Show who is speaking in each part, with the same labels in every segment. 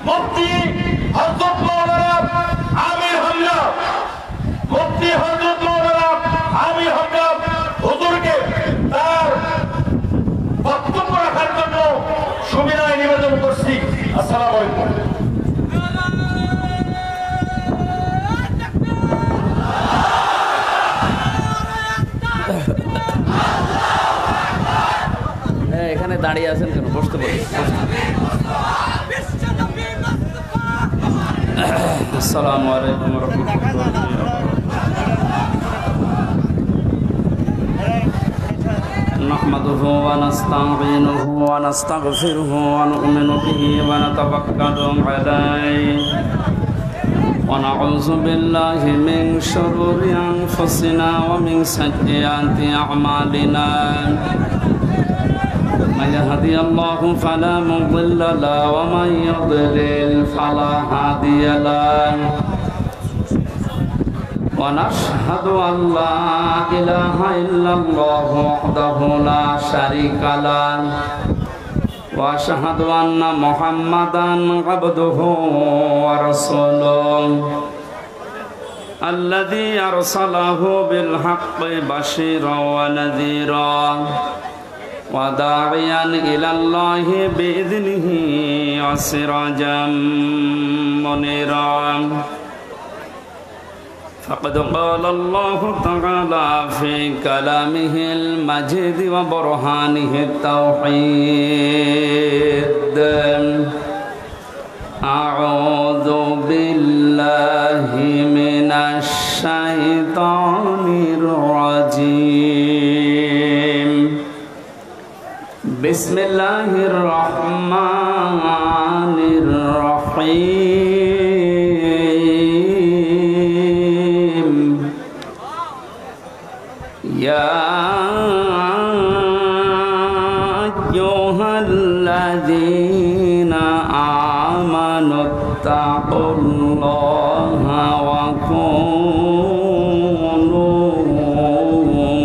Speaker 1: মুফতি হযরত মাওলানা আমির হামজা, মুফতি হযরত মাওলানা আমির হামজা হুজুরকে তার বক্তব্য রাখার জন্য সুবিনয় নিবেদন করছি। আসসালামু আলাইকুম।
Speaker 2: এখানে দাঁড়িয়ে আছেন কেন? বসতে পারেন। আসসালামু আলাইকুম ওয়া রাহমাতুল্লাহি ওয়া বারাকাতুহু। নাহমাদুহু ওয়া নাস্তাঈনুহু ওয়া নাস্তাগফিরুহু ওয়া নু'মিনু বিহি ওয়া নাতাওয়াক্কালু আলাইহি ওয়া নাউযু বিল্লাহি মিন শুরুরি আনফুসিনা ওয়া মিন সাইয়্যাতি আ'মালিনা। من يهدي الله فلا مضل له ومن يضلل فلا هادي له ونشهد أن لا إله إلا الله وحده لا شريك له وأشهد أن محمدا عبده ورسوله الذي أرسله بالحق بشيرا ونذيرا وداعيا إلى الله بإذنه وسراجا منيرا فقد قال الله تعالى في كلامه المجيد وبرهانه التوحيد أعوذ بالله من الشيطان الرجيم بسم الله الرحمن الرحيم يا أيها الذين آمنوا اتقوا الله وكونوا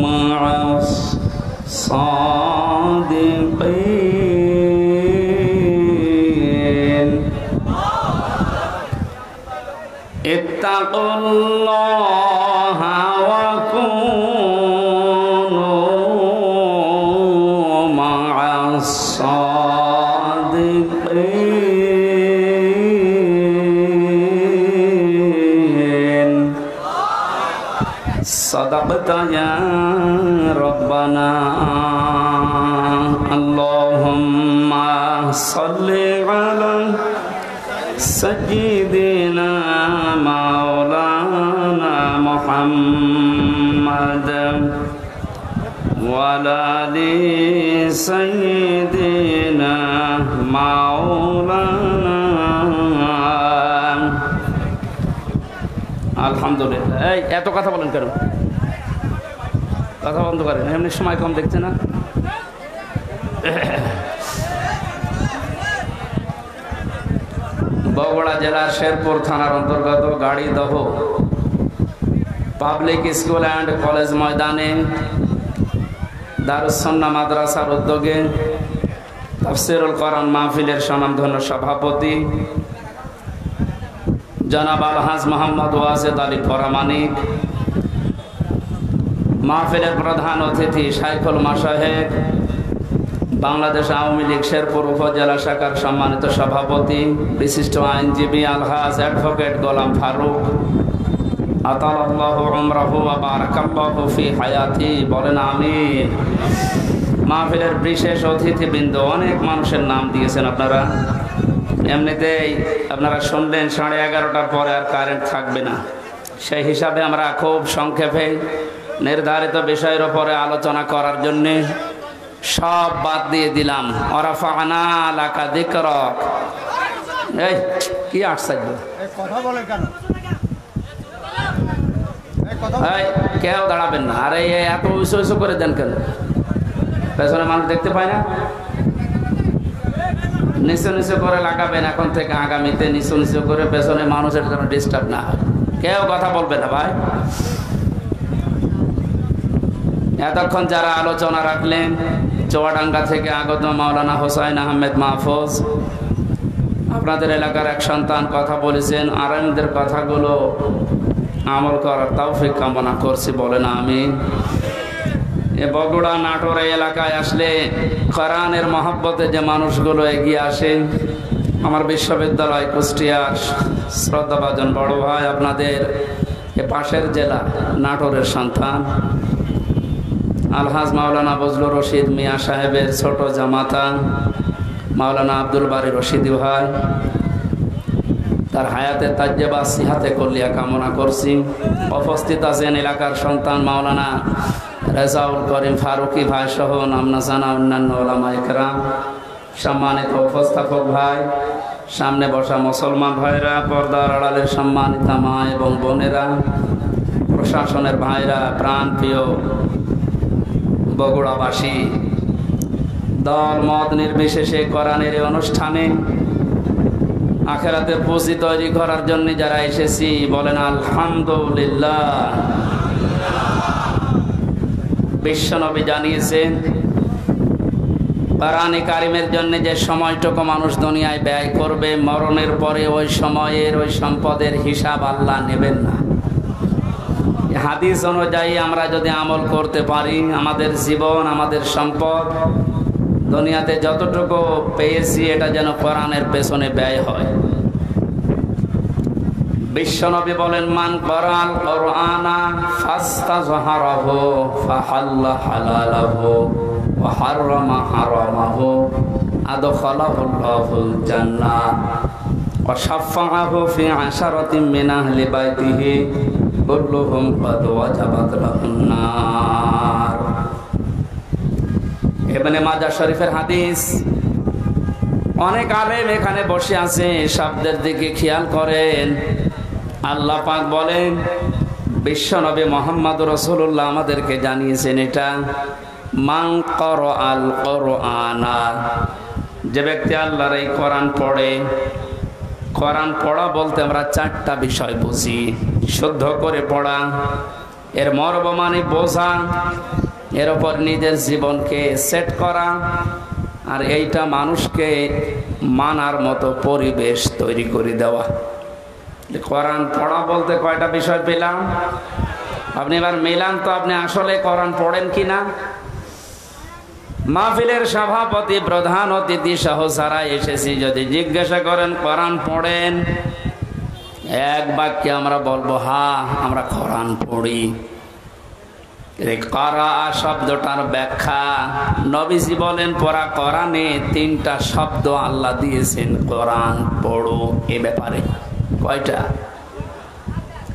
Speaker 2: مع الصادقين اتقوا الله وكونوا مع الصادقين صدقت يا ربنا اللهم صل على سيدنا مولانا محمد وعلى آل سيدنا مولانا আলহামদুলিল্লাহ। এই এত কথা বলেন কেন? কথা বন্ধ করেন, এমনি সময় কম দেখছে না? বগুড়া জেলার শেরপুর থানার অন্তর্গত Garidaha public school and college ময়দানে দারুস সুন্নাহ মাদ্রাসার উদ্যোগে তাফসীরুল কোরআন মাহফিলের স্বনামধন্য সভাপতি জনাব আলহাজ মোহাম্মদ ওয়াজেদ আলী পরামানিক, মাহফিলের প্রধান অতিথি শাইখুল মাশায়েখ, বাংলাদেশ আওয়ামী লীগ শেরপুর উপজেলা শাখার সম্মানিত সভাপতি বিশিষ্ট আইনজীবী আলহাজ অ্যাডভোকেট গোলাম ফারুক, আতালাল্লাহু উমরাহু ওয়া বারাকাল্লাহু ফি হায়াতি, বলেন আমিন। মাহফিলের বিশেষ অতিথিবৃন্দ, অনেক মানুষের নাম দিয়েছেন আপনারা। এমনিতেই আপনারা শুনলেন 11:30টার পরে আর কারেন্ট থাকবে না, সেই হিসাবে আমরা খুব সংক্ষেপে নির্ধারিত বিষয়ের উপরে আলোচনা করার জন্যে সব বাদ দিয়ে দিলাম। ওয়ারাফা'না লাকা যিকরাক। এই কি আশ্চর্য,
Speaker 3: কথা বলে কেন?
Speaker 2: কেউ দাঁড়াবেন না। আরে এত উঁচু উঁচু করে দেন কেন? পেছনে মানুষ দেখতে পায় না? নিচু নিচু করে লাগাবেন এখন থেকে, আগামীতে নিচু নিচু করে, পেছনে মানুষের যেন ডিস্টার্ব না হয়। কেউ কথা বলবে না ভাই। এতক্ষণ যারা আলোচনা রাখলেন, চুয়াডাঙ্গা থেকে আগত মাওলানা হোসাইন আহমেদ মাহফুজ, আপনাদের এলাকার এক সন্তান কথা বলেছেন, আরামদের কথাগুলো আমল করার তৌফিক কামনা করছি, বলেন আমিন। এ বগুড়া নাটোর এলাকায় আসলে কোরআনের মহব্বতে যে মানুষগুলো এগিয়ে আসে, আমার বিশ্ববিদ্যালয় কুষ্টিয়ার শ্রদ্ধাভাজন বড় ভাই, আপনাদের এ পাশের জেলা নাটোরের সন্তান আলহাজ মাওলানা বজলুর রশিদ মিয়া সাহেবের ছোট জামাতা মাওলানা আব্দুল বারী রশিদি ভাই, তার হায়াতে তাজ্জেবা সিহাতে কল্লিয়া কামনা করছি। উপস্থিত আছেন এলাকার সন্তান মাওলানা রেজাউল করিম ফারুকি ভাই সহ নামনা জানা অন্যান্য ওলামা ইকরাম, সম্মানিত উপস্থাপক ভাই, সামনে বসা মুসলমান ভাইরা, পর্দার আড়ালের সম্মানিতা মা এবং বোনেরা, প্রশাসনের ভাইরা, প্রাণ প্রিয় বগুড়াবাসী, দল মত নির্বিশেষে কোরআনের এই অনুষ্ঠানে আখিরাতে পুঁজি তৈরি করার জন্য যারা এসেছি, বলেন আলহামদুলিল্লাহ। বিশ্বনবী জানিয়েছেন কোরআনে কারিমের জন্য যে সময়টুকু মানুষ দুনিয়ায় ব্যয় করবে, মরণের পরে ওই সময়ের ওই সম্পদের হিসাব আল্লাহ নেবেন না। হাদিস অনুযায়ী আমরা যদি আমল করতে পারি, আমাদের জীবন, আমাদের সম্পদ দুনিয়াতে যতটুকু পেয়েছি এটা যেন কোরআনের পেছনে ব্যয় হয়। বিশ্বনবী বলেন, মান করাল কোরআনা ফাস্তাযহারাহু ফাহাল্লা হালালাহু ওয়া হাররামা হারামাহু আদখালাহুল্লাহুল জান্নাহ ওয়া শাফাআহু ফি আশারাতিন মিন আহলি বাইতিহি কুল্লুহুম ক্বাদ ওয়াজাবাত লাহুন নার। ইবনে মাজাহ শরীফের হাদিস। অনেক আলেম এখানে বসে আছে, শব্দের দিকে খেয়াল করেন। আল্লাহ পাক বলেন, বিশ্বনবী মুহাম্মদ রাসূলুল্লাহ আমাদেরকে জানিয়েছেন এটা, মান ক্বারাআল কোরআনা, যে ব্যক্তি আল্লাহর এই কোরআন পড়ে। কোরআন পড়া বলতে আমরা চারটা বিষয় বুঝি। শুদ্ধ করে পড়া, এর মর্ম মানে বোঝা, এর উপর নিজের জীবনকে সেট করা, আর এইটা মানুষকে মানার মতো পরিবেশ তৈরি করে দেওয়া। কোরআন পড়া বলতে কয়টা বিষয় পেলাম? আপনি এবার মিলান তো, আপনি আসলে কোরআন পড়েন কিনা। মাহফিলের সভাপতি, প্রধান অতিথি সহ যারা এসেছি, যদি জিজ্ঞাসা করেন কোরআন পড়েন, এক বাক্যে আমরা বলবো হ্যাঁ আমরা কোরআন পড়ি। করা শব্দটার ব্যাখ্যা, নবীজি বলেন পড়া কোরআনে তিনটা শব্দ আল্লাহ দিয়েছেন, কোরআন পড়ো এ ব্যাপারে। কয়টা?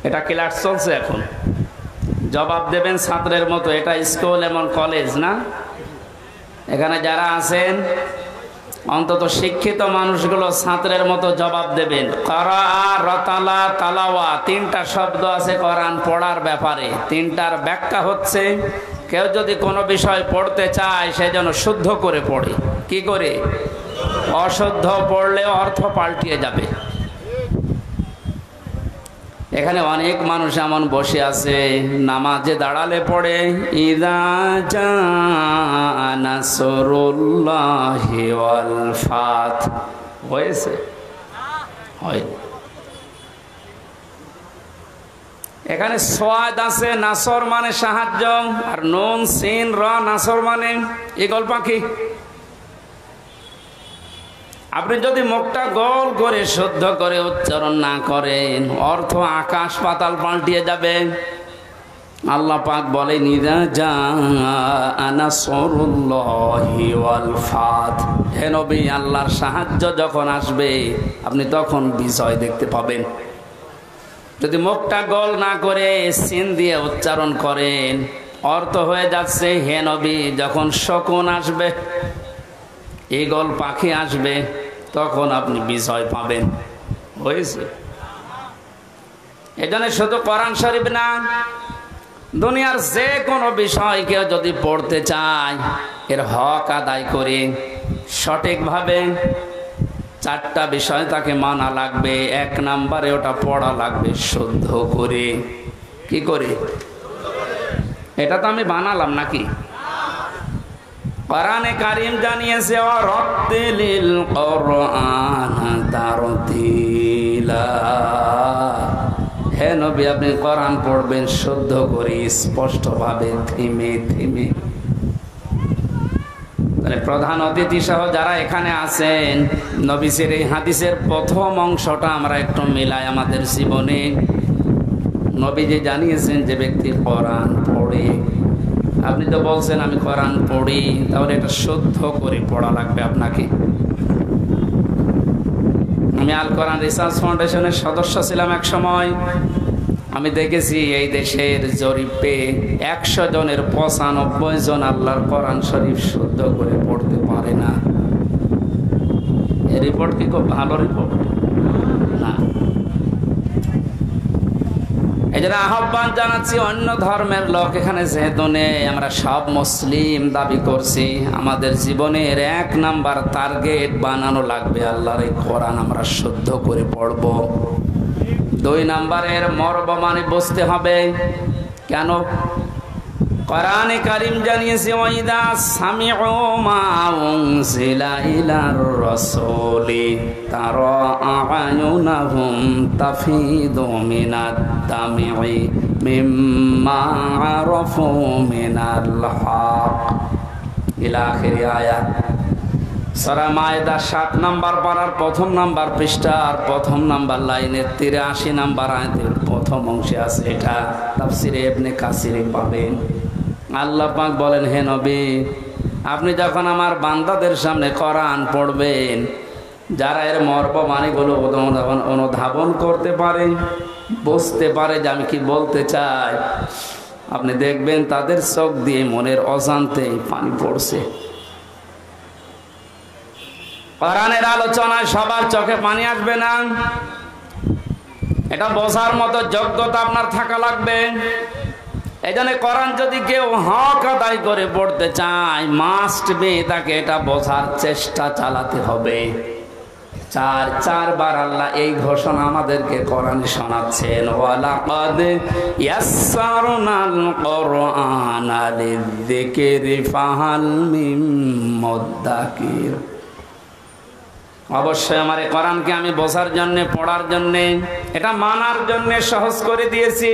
Speaker 2: এটা ক্লাস চলছে এখন, জবাব দেবেন ছাত্রের মতো। এটা স্কুল এমন কলেজ না। এখানে যারা আছেন অন্তত শিক্ষিত মানুষগুলো ছাত্রের মতো জবাব দেবেন। করা, রতালা, তালাওয়া, তিনটা শব্দ আছে কোরআন পড়ার ব্যাপারে। তিনটার ব্যাখ্যা হচ্ছে, কেউ যদি কোনো বিষয় পড়তে চায় সে যেন শুদ্ধ করে পড়ে। কি করে? অশুদ্ধ পড়লে অর্থ পাল্টিয়ে যাবে। এখানে অনেক মানুষ এমন বসে আছে, নামাজে দাঁড়ালে পড়ে ইযা জাআ নাসরুল্লাহি ওয়াল ফাত। হয়েছে? হয়। এখানে সোয়াদ আছে, নাসর মানে সাহায্য, আর নুন সিন র নাসর মানে ঈগল পাখি। আপনি যদি মুখটা গোল করে শুদ্ধ করে উচ্চারণ না করেন, অর্থ আকাশ পাতাল পাল্টিয়ে যাবে। আল্লাহ পাক বলেন ইযা জাআ নাসরুল্লাহি ওয়াল ফাত, হে নবী আল্লাহর সাহায্য যখন আসবে আপনি তখন বিজয় দেখতে পাবেন। যদি মুখটা গোল না করে সিন দিয়ে উচ্চারণ করেন, অর্থ হয়ে যাচ্ছে হে নবী যখন শকুন আসবে, ঈগল পাখি আসবে, তখন আপনি বিজয় পাবেন। হয়েছে? এজন্য শুধু কোরআন শরীফ না, দুনিয়ার যে কোনো বিষয় কেউ যদি পড়তে চায়, এর হক আদায় করে সঠিকভাবে চারটা বিষয় তাকে মানা লাগবে। এক নম্বরে ওটা পড়া লাগবে শুদ্ধ করে। কি করে? এটা তো আমি বানালাম নাকি? কোরআনে কারীম জানিয়েছে ওয়ারাত্তিলিল কোরআন নবী আপনি কোরআন পড়বেন শুদ্ধ করে স্পষ্ট ভাবে থেমে থেমে। তাহলে প্রধান অতিথি সহ যারা এখানে আছেন, নবীর এই হাদিসের প্রথম অংশটা আমরা একটু মিলাই আমাদের জীবনে। নবী যে জানিয়েছেন যে ব্যক্তি কোরআন পড়ে, আপনি তো বলছেন আমি কোরআন পড়ি, তাহলে এটা শুদ্ধ করে পড়া লাগবে আপনাকে। আমি আল কোরআন রিসার্চ ফাউন্ডেশনের সদস্য ছিলাম এক সময়। আমি দেখেছি এই দেশের জরিপে 100 জনের 95 জন আল্লাহর কোরআন শরীফ শুদ্ধ করে পড়তে পারে না। এই রিপোর্ট কি খুব ভালো রিপোর্ট না? এই জন্য আহ্বান জানাচ্ছি অন্য ধর্মের লোক এখানে যেহেতু নেই, আমরা সব মুসলিম দাবি করছি, আমাদের জীবনের 1 নাম্বার টার্গেট বানানো লাগবে আল্লাহর এই কোরআন আমরা শুদ্ধ করে পড়ব। 2 নাম্বারের মর্ম মানে বুঝতে হবে। কেন? কোরআনে কারীম জানিয়েছে ওয়াইদা সামিউ মা উনজিলা ইলার রাসূলি তারা আ'য়ুনাহুম তাফিদু মিনাদ দামি'i মিম্মা আরাফু মিনাল হক ইলা আখির আয়াত। সূরা মায়েদা 7 নাম্বার পারার 1ম নাম্বার পৃষ্ঠার 1ম নাম্বার লাইনের 83 নাম্বার আয়াতের প্রথম অংশে আছে। এটা তাফসিরে ইবনে কাসিরে পাবেন। আল্লাহ পাক বলেন, হে নবী আপনি যখন আমার বান্দাদের সামনে কোরআন পড়বেন, যারা এর মর্ম মানেগুলো অনুধাবন করতে পারে, বুঝতে পারে যে আমি কি বলতে চাই, আপনি দেখবেন তাদের চোখ দিয়ে মনের অজান্তে পানি পড়ছে। কোরআনের আলোচনায় সবার চোখে পানি আসবে না, এটা বোঝার মতো যোগ্যতা আপনার থাকা লাগবে। এই জন্য কোরআন যদি কেউ হক আদায় করে পড়তে চায়, মাস্ট বি তাকে এটা বোঝার চেষ্টা চালাতে হবে। 4বার আল্লাহ এই ঘোষণা আমাদেরকে কোরআনে শোনাচ্ছেন, ওয়ালাকাদ ইয়াসসারনাল কোরআনা লিযিকরি ফাহাল মিন মুদ্দাকির। অবশ্যই আমার এই কোরআনকে আমি বোঝার জন্য, পড়ার জন্য, এটা মানার জন্য সহজ করে দিয়েছি।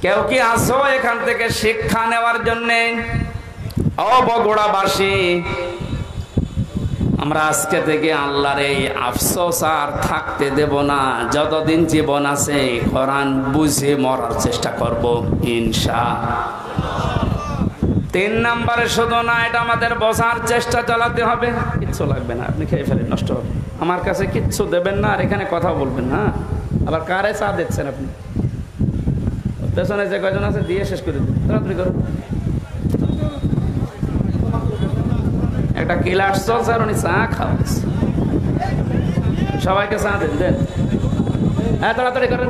Speaker 2: কেউ কি আসো এখান থেকে শিক্ষা নেওয়ার জন্য? ও বগুড়াবাসী, আমরা আজকে থেকে আল্লাহর এই আফসোস আর থাকতে দেব না। যতদিন জীবন আছে কোরআন বুঝে মরার চেষ্টা করব ইনশাআল্লাহ। 3 নাম্বারে শুধু না, এটা আমাদের বোঝার চেষ্টা চালাতে হবে। কিচ্ছু লাগবে না, আপনি খেয়ে ফেলেন, নষ্ট হবে। আমার কাছে কিচ্ছু দেবেন না, আর এখানে কথা বলবেন না। আবার কারে চা দিচ্ছেন আপনি? পেছনে যে কয়জন আছে দিয়ে শেষ করে দিন, তাড়াতাড়ি করুন। একটা ক্লাস চলছে আর উনি চা খাওয়াচ্ছে, সবাইকে চা দেন দেন। হ্যাঁ তাড়াতাড়ি করেন,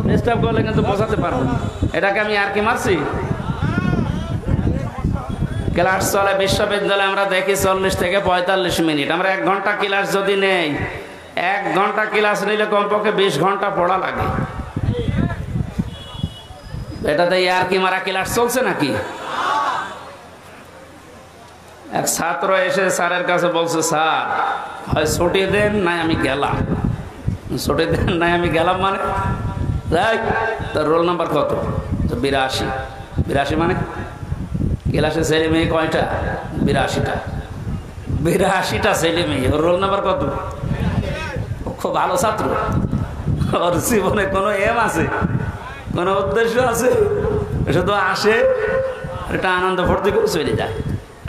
Speaker 2: ডিস্টার্ব করলে কিন্তু বোঝাতে পারবেন। এটাকে আমি আর কি মারছি? ক্লাস চলে বিশ্ববিদ্যালয়ে, আমরা দেখি 40 থেকে 45 মিনিট। আমরা 1 ঘন্টা ক্লাস যদি নেই, 1 ঘন্টা ক্লাস নিলে কমপক্ষে 20 ঘন্টা পড়া লাগে। এটাতে আর কি মারা ক্লাস চলছে নাকি? এক ছাত্র এসে স্যারের কাছে বলছে, স্যার হয় ছুটি দেন নাই আমি গেলাম। ছুটি দেন নাই আমি গেলাম মানে? তার রোল নাম্বার কত? 82। 82 মানে ক্লাসে ছেলে মেয়ে কয়টা? 82টা। 82টা ছেলে মেয়ে, ওর রোল নাম্বার কত? খুব ভালো ছাত্র, ওর জীবনে কোনো এম আছে, কোনো উদ্দেশ্য আছে? শুধু আসে, এটা আনন্দ ফুর্তি করে চলে যায়।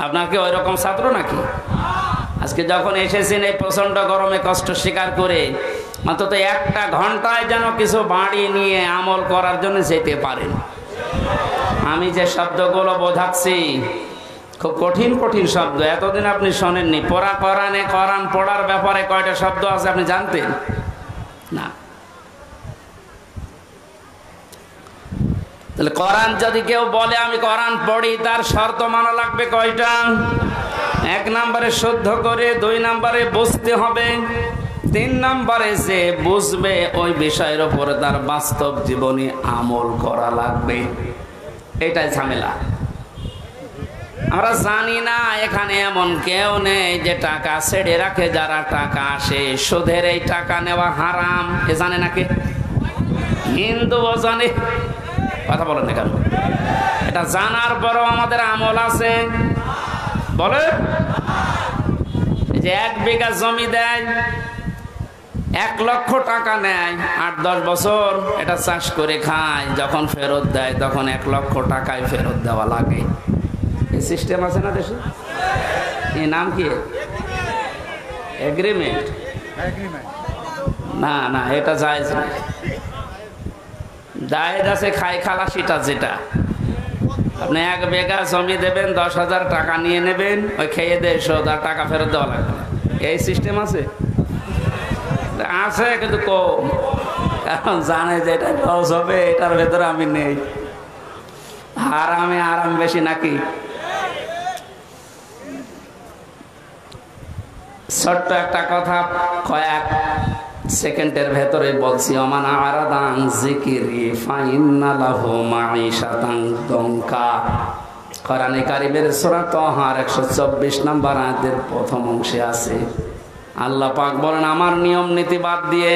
Speaker 2: আপনার কি ওই রকম ছাত্র নাকি? আজকে যখন এসেছেন এই প্রচন্ড গরমে কষ্ট স্বীকার করে, অন্তত 1টা ঘন্টায় যেন কিছু বাড়ি নিয়ে আমল করার জন্য যেতে পারেন। আমি যে শব্দগুলো বোঝাচ্ছি খুব কঠিন কঠিন শব্দ, এতদিন আপনি শোনেননি। কোরআনে কোরআন পড়ার ব্যাপারে কয়টা শব্দ আছে আপনি জানতেন না? তাহলে কোরআন যদি কেউ বলে আমি কোরআন পড়ি, তার শর্ত মানা লাগবে কয়টা? 1 নম্বরে শুদ্ধ করে, 2 নম্বরে বুঝতে হবে, 3 নম্বরে যে বুঝবে ওই বিষয়ের উপরে তার বাস্তব জীবনে আমল করা লাগবে। এটাই ঝামেলা। আমরা জানি না এখানে এমন কেউ নেই যে টাকা ছেড়ে রাখে। যারা টাকা আসে সুদের, এই টাকা নেওয়া হারাম, এ জানে নাকি? হিন্দুও জানে, কথা বলেন না কেন? এটা জানার পরও আমাদের আমল আছে। বলে যে 1 বিঘা জমি দেয়, 1 লক্ষ টাকা নেয়, 8-10 বছর এটা চাষ করে খায়, যখন ফেরত দেয় তখন 1 লক্ষ টাকায় ফেরত দেওয়া লাগে। এই সিস্টেম আছে না দেশে? এই নাম কি? এগ্রিমেন্ট? না না, এটা জায়েজ না। জায়েজ আছে খাই খালাসিটা, যেটা আপনি 1 বিঘা জমি দেবেন, 10,000 টাকা নিয়ে নেবেন, ওই খেয়ে দিয়ে শোধ, আর টাকা ফেরত দেওয়া লাগবে না। এই সিস্টেম আছে? আছে কিন্তু কম। এখন জানে যে এটা লস হবে, এটার ভেতরে আমি নেই। আরাম বেশি নাকি? ছোট্ট একটা কথা কয়েক সেকেন্ডের ভেতরে বলছি। ওমান আরাদা আন যিকরি ফাইন্না লাহু মাঈশাতান দনকা। কোরআনে কারীমের সূরা তাহার 124 নম্বর আয়াতের প্রথম অংশে আছে। আল্লাহ পাক বলেন, আমার নিয়ম নীতি বাদ দিয়ে,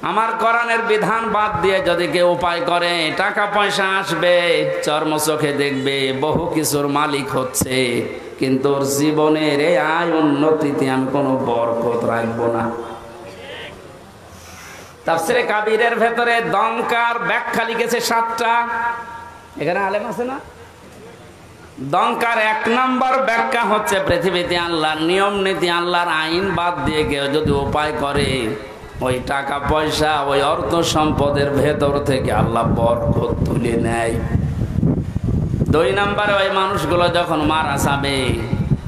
Speaker 2: আমার কোরআনের বিধান বাদ দিয়ে যদি কেউ উপায় করে, টাকা পয়সা আসবে, চর্ম চোখে দেখবে, বহু কিছুর মালিক হচ্ছে, কিন্তু ওর জীবনের এই আয় উন্নতিতে আমি কোনো বরকত রাখবো না। তাফসীরে কাবীরের ভেতরে দঙ্কার ব্যাখ্যা লিখেছে 7টা। এখানে আলেম আছে না? দঙ্কার 1 নম্বর ব্যাখ্যা হচ্ছে, পৃথিবীতে আল্লাহর নিয়ম নীতি, আল্লাহর আইন বাদ দিয়ে কেউ যদি উপায় করে, ওই টাকা পয়সা, ওই অর্থ সম্পদের ভেতর থেকে আল্লাহ বরকত তুলে নেয়। 2 নম্বরে, ওই মানুষগুলো যখন মারা যাবে,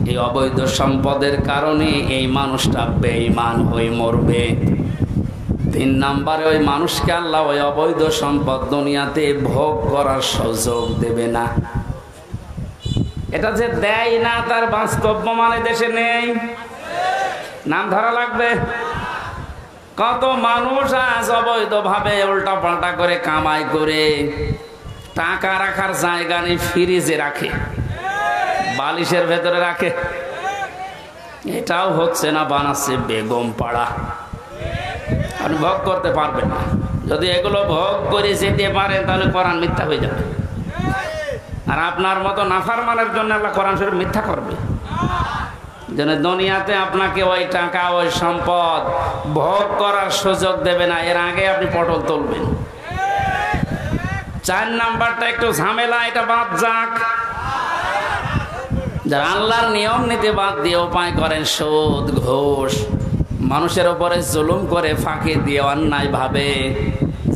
Speaker 2: এই অবৈধ সম্পদের কারণে এই মানুষটা বেঈমান হয়ে মরবে। 3 নম্বরে, ওই মানুষকে আল্লাহ ওই অবৈধ সম্পদ দুনিয়াতে ভোগ করার সুযোগ দেবে না। এটা যে দেয় না তার বাস্তব মানে দেশে নেই, নাম ধরা লাগবে। কত মানুষ আজ অবৈধভাবে উল্টা পাল্টা করে কামাই করে টাকা রাখার জায়গা নেই, ফ্রিজে রাখে, বালিশের ভেতরে রাখে। এটাও হচ্ছে না, বানাচ্ছে বেগম পাড়া। আপনি ভোগ করতে পারবেন না। যদি এগুলো ভোগ করে যেতে পারেন, তাহলে কোরআন মিথ্যা হয়ে যাবে। আর আপনার মতো নাফরমানের জন্য আল্লাহ কোরআন শরীফ মিথ্যা করবে। যেন দুনিয়াতে আপনাকে ওই টাকা, ওই সম্পদ ভোগ করার সুযোগ দেবে না, এর আগে আপনি পটল তুলবেন। 4 নাম্বারটা একটু ঝামেলা, এটা বাদ যাক। যারা আল্লাহর নিয়ম নীতি বাদ দিয়ে উপায় করেন সুদ, ঘুষ, মানুষের উপরে জুলুম করে, ফাঁকি দিয়ে, অন্যায় ভাবে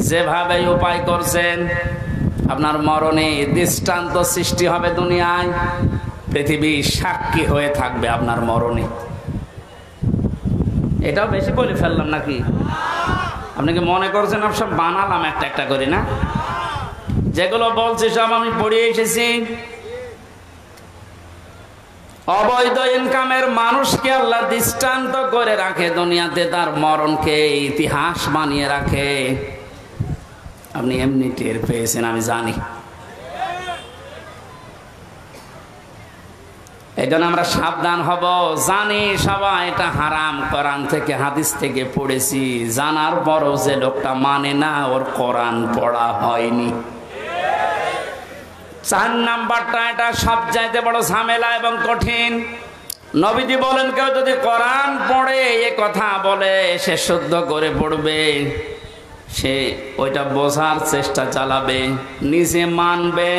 Speaker 2: যেভাবে উপায় করছেন, আপনার মরণে দৃষ্টান্ত সৃষ্টি হবে দুনিয়ায়। পৃথিবী সাক্ষী হয়ে থাকবে আপনার মরণে। এটাও বেশি বলে ফেললাম নাকি? আপনি কি মনে করছেন সব বানালাম একটা একটা করে? না, যেগুলো বলছি সব আমি পড়ে এসেছি। অবৈধ ইনকামের মানুষকে আল্লাহ দৃষ্টান্ত করে রাখে দুনিয়াতে, তার মরণকে ইতিহাস বানিয়ে রাখে। আপনি এমনি টের পেয়েছেন, আমি জানি। এই জন্য আমরা সাবধান হব। জানি সবাই এটা হারাম, কোরআন থেকে হাদিস থেকে পড়েছি, জানার পরও যে লোকটা মানে না, ওর কোরআন পড়া হয়নি। 4 নাম্বারটা, এটা সবচাইতে বড় ঝামেলা এবং কঠিন। নবীজি বলেন, কেউ যদি কোরআন পড়ে এ কথা বলে, সে শুদ্ধ করে পড়বে, সে ওইটা বোঝার চেষ্টা চালাবে, নিজে মানবে,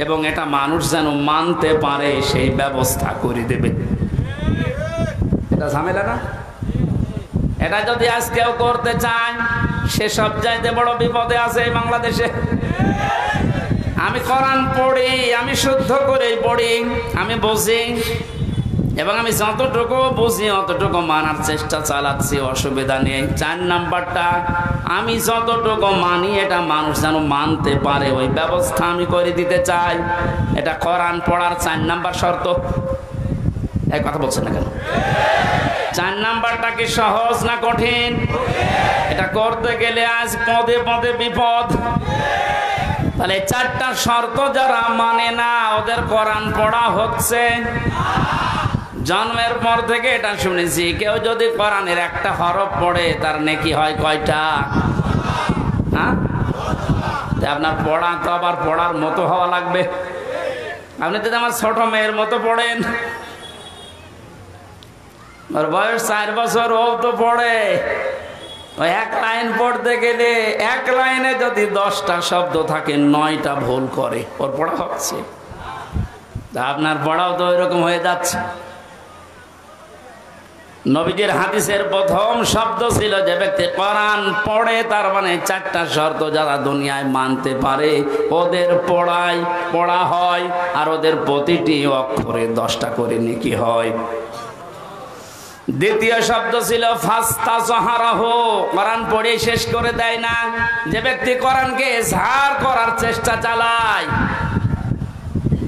Speaker 2: এবং এটা মানুষ যেন মানতে পারে সেই ব্যবস্থা করে দেবে। এটা ঝামেলা না? এটা যদি আজ কেউ করতে চায়, সে সবচাইতে বড় বিপদে আছে এই বাংলাদেশে। আমি কোরআন পড়ি, আমি শুদ্ধ করেই পড়ি, আমি বুঝি, এবং আমি যতটুকু বুঝি অতটুকু মানার চেষ্টা চালাচ্ছি, অসুবিধা নেই। 4 নাম্বারটা, আমি যতটুকু মানি এটা মানুষ যেন মানতে পারে, ওই ব্যবস্থা আমি করে দিতে চাই। এটা কোরআন পড়ার 4 নাম্বার শর্ত। এই কথা বলছেন না কেন? 4 নাম্বারটা কি সহজ না কঠিন? এটা করতে গেলে আজ পদে পদে বিপদ। তাহলে 4টা শর্ত যারা মানে না, ওদের কোরআন পড়া হচ্ছে। জন্মের পর থেকে এটা শুনেছি, কেউ যদি কোরআনের একটা হরফ পড়ে, তার নেকি হয় কয়টা? আপনার পড়া তো আবার পড়ার মতো হওয়া লাগবে। আপনি তো আমার ছোট মেয়ের মতো পড়েন, ওর বয়স 4 বছর, ও তো পড়ে। ওই এক লাইন পড়তে গেলে এক লাইনে যদি 10টা শব্দ থাকে 9টা ভুল করে, ওর পড়া হচ্ছে। আপনার পড়াও তো ওইরকম হয়ে যাচ্ছে। নবীজির হাদিসের প্রথম শব্দ ছিল যে ব্যক্তি কোরআন পড়ে, তার মানে 4টা শর্ত যারা দুনিয়ায় মানতে পারে ওদের পড়া হয়, আর ওদের প্রতিটি অক্ষরে 10টা করে নেকি হয়। দ্বিতীয় শব্দ ছিল ফাস্তাজহারাহু, কোরআন পড়ে শেষ করে দেয় না, যে ব্যক্তি কোরআনকে ইজহার করার চেষ্টা চালায়।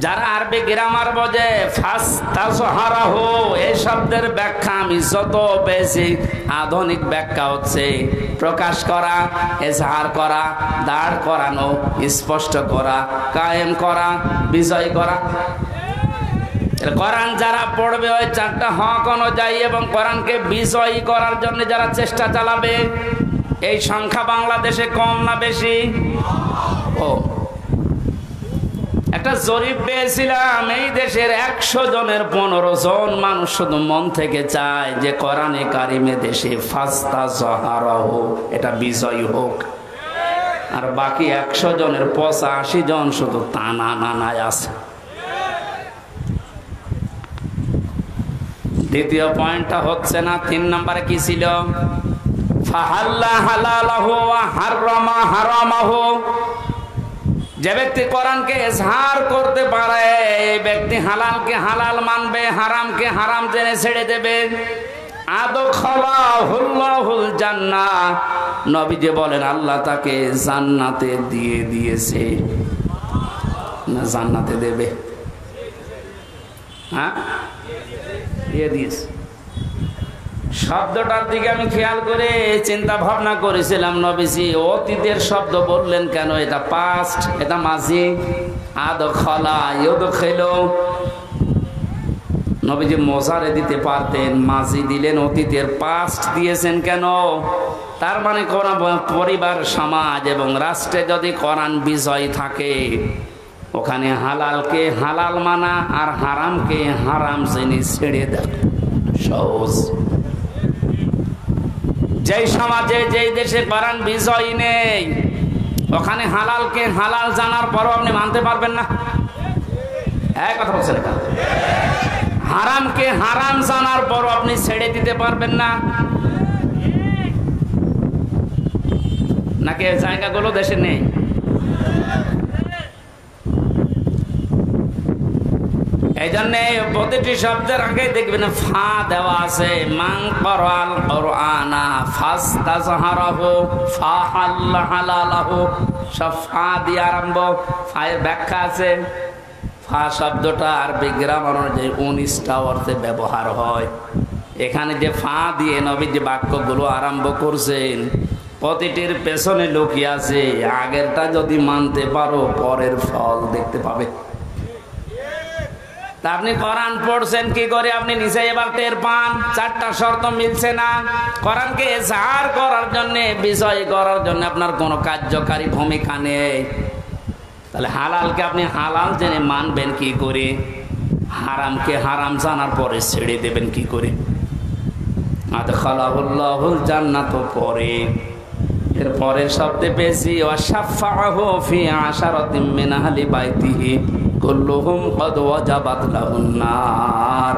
Speaker 2: যারা আরবি গ্রামার বোঝে, ফাস্তাজহারাহু এই শব্দের ব্যাখ্যা আমি যত পেয়েছি, আধুনিক ব্যাখ্যা হচ্ছে প্রকাশ করা, ইজহার করা, দাঁড় করানো, স্পষ্ট করা, কায়েম করা, বিজয় করা। কোরআন যারা পড়বে ওই 4টা হক অনুযায়ী এবং কোরআনকে বিজয়ী করার জন্য যারা চেষ্টা চালাবে, এই সংখ্যা বাংলাদেশে কম না বেশি? ও, একটা জরিপ পেয়েছিলাম, এই দেশের 100 জনের 15 জন মানুষ শুধু মন থেকে চায় যে কোরআনে কারিমে দেশে ফাস্তাজহারাহু এটা বিজয়ী হোক, আর বাকি 100 জনের 85 জন শুধু টানা নানায় আছে। দ্বিতীয় পয়েন্টটা হচ্ছে না। 3 নম্বরে কি ছিল? ফাহাল্লা হালালাহু ওয়া হারামা হারামাহু, যে ব্যক্তি কোরআনকে ইজহার করতে পারে এই ব্যক্তি হালালকে হালাল মানবে, হারামকে হারাম জেনে ছেড়ে দেবে। আদখালাহুল্লাহুল জান্নাহ, নবীজি বলেন আল্লাহ তাকে জান্নাতে দিয়ে দিয়েছে, না জান্নাতে দেবে? হ্যাঁ, দিয়ে দিয়েছে। শব্দটার দিকে আমি খেয়াল করে চিন্তা ভাবনা করেছিলাম, নবীজি অতীতের শব্দ বললেন কেন? এটা পাস্ট, এটা মাজি। আদখালা ইউদখিলু, নবীজি মোজারে দিতে পারতেন, মাজি দিলেন, অতীতের পাস্ট দিয়েছেন কেন? তার মানে কোন পরিবার, সমাজ এবং রাষ্ট্রে যদি কোরআন বিজয় থাকে, ওখানে হালালকে হালাল মানা আর হারামকে হারাম জেনে ছেড়ে দেয় সহজ। যেই সমাজে, যেই দেশে কোরআন বিজয় নেই, ওখানে হালালকে হালাল জানার পরও আপনি মানতে পারবেন না। এক কথা বলছেন, হারামকে হারাম জানার পরও আপনি ছেড়ে দিতে পারবেন না। নাকি এই জায়গাগুলো দেশে নেই? এই জন্য প্রতিটি শব্দের আগে দেখবেন ফা দেওয়া আছে। মান ক্বারাআল কুরআনা ফাস্তাজহারাহু ফাহাল্লা হালালাহু, সব ফা দিয়ে আরম্ভ। ফায়ের ব্যাখ্যা আছে। ফা শব্দটা আরবি গ্রামার অনুযায়ী 19টা অর্থে ব্যবহার হয়। এখানে যে ফা দিয়ে নবী যে বাক্যগুলো আরম্ভ করছেন, প্রতিটির পেছনে লুকিয়ে আছে আগেরটা যদি মানতে পারো পরের ফল দেখতে পাবে। আপনি কোরআন পড়ছেন কি করে? আপনি নিজে এবার টের পান 4টা শর্ত মিলছে না। কোরআনকে ইজহার করার জন্য, বিজয় করার জন্য আপনার কোনো কার্যকারী ভূমিকা নেই। তাহলে হালালকে আপনি হালাল জেনে মানবেন কি করে? হারামকে হারাম জানার পরে ছেড়ে দেবেন কি করে? আদখালাহুল্লাহুল জান্নাত পরে, এর পরের শব্দে পেয়েছি ওয়াশাফাআহু ফি আশারাতিন মিন আহলি বাইতিহি কুল্লুহুম ক্বাদ ওয়াজাবাত লাহুন নার।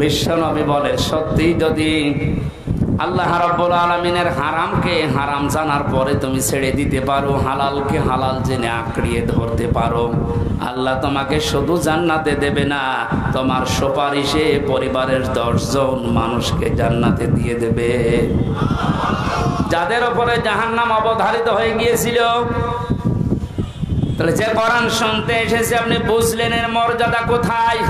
Speaker 2: বিশ্বনবী বলে, সত্যি যদি আল্লাহ রাব্বুল আলামিনের হারামকে হারাম জানার পরে তুমি ছেড়ে দিতে পারো, হালালকে হালাল জেনে আঁকড়িয়ে ধরতে পারো, আল্লাহ তোমাকে শুধু জান্নাতে দেবে না, তোমার সুপারিশে পরিবারের 10 জন মানুষকে জান্নাতে দিয়ে দেবে, যাদের উপরে জাহান্নাম অবধারিত হয়ে গিয়েছিল। তাহলে যে কোরআন শুনতে এসেছে আপনি বুঝলেন এর মর্যাদা কোথায়?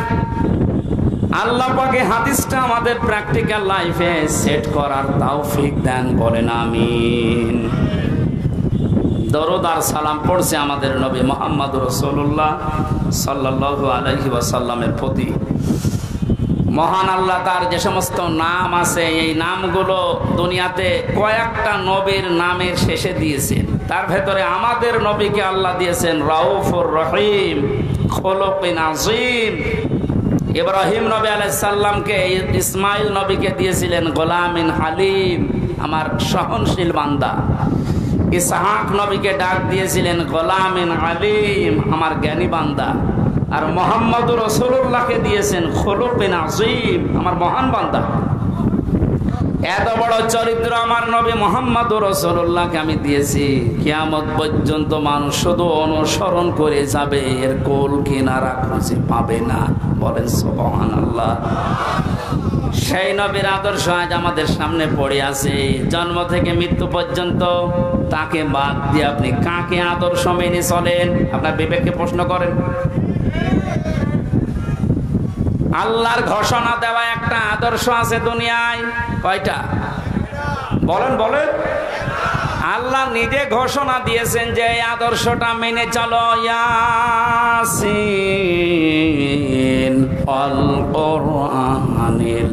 Speaker 2: আল্লাহ পাকে হাদিসটা আমাদের প্র্যাকটিক্যাল লাইফে সেট করার তৌফিক দেন, বলেন আমিন। দরুদ আর সালাম পড়ছে আমাদের নবী মুহাম্মদ রাসূলুল্লাহ সাল্লাল্লাহু আলাইহি ওয়াসাল্লামের প্রতি। মহান আল্লাহ তার যে সমস্ত নাম আছে এই নামগুলো দুনিয়াতে কয়েকটা নবীর নামের শেষে দিয়েছেন। তার ভেতরে আমাদের নবীকে আল্লাহ দিয়েছেন রাউফুর রহিম, খুলুকিন আযীম। ইব্রাহিম নবী আলাইহিস সালামকে ইসমাইল নবীকে দিয়েছিলেন গোলামিন হালিম, আমার সহনশীল বান্দা। ইসহাক নবীকে ডাক দিয়েছিলেন গোলামিন আলিম, আমার জ্ঞানী বান্দা। আর মুহাম্মদুর রাসূলুল্লাহকে দিয়েছেন খুলুকিন আযীম, আমার মহান বান্দা। এত বড় চরিত্র আমার নবী মুহাম্মদুর রাসূলুল্লাহকে আমি দিয়েছি, কিয়ামত পর্যন্ত মানুষ শুধু অনুসরণ করে যাবে, এর কোল কিনারা খুঁজে পাবে না। বলেন সুবহানাল্লাহ। সেই নবীর আদর্শ আজ আমাদের সামনে পড়ে আছে। জন্ম থেকে মৃত্যু পর্যন্ত তাকে বাদ দিয়ে আপনি কাকে আদর্শ মেনে চলেন? আপনার বিবেককে প্রশ্ন করেন। আল্লাহর ঘোষণা দেওয়া একটা আদর্শ আছে দুনিয়ায়, কয়টা? বলেন বলেন। আল্লাহ নিজে ঘোষণা দিয়েছেন যে এই আদর্শটা মেনে চলো। ইয়াসিন আল কোরআনিল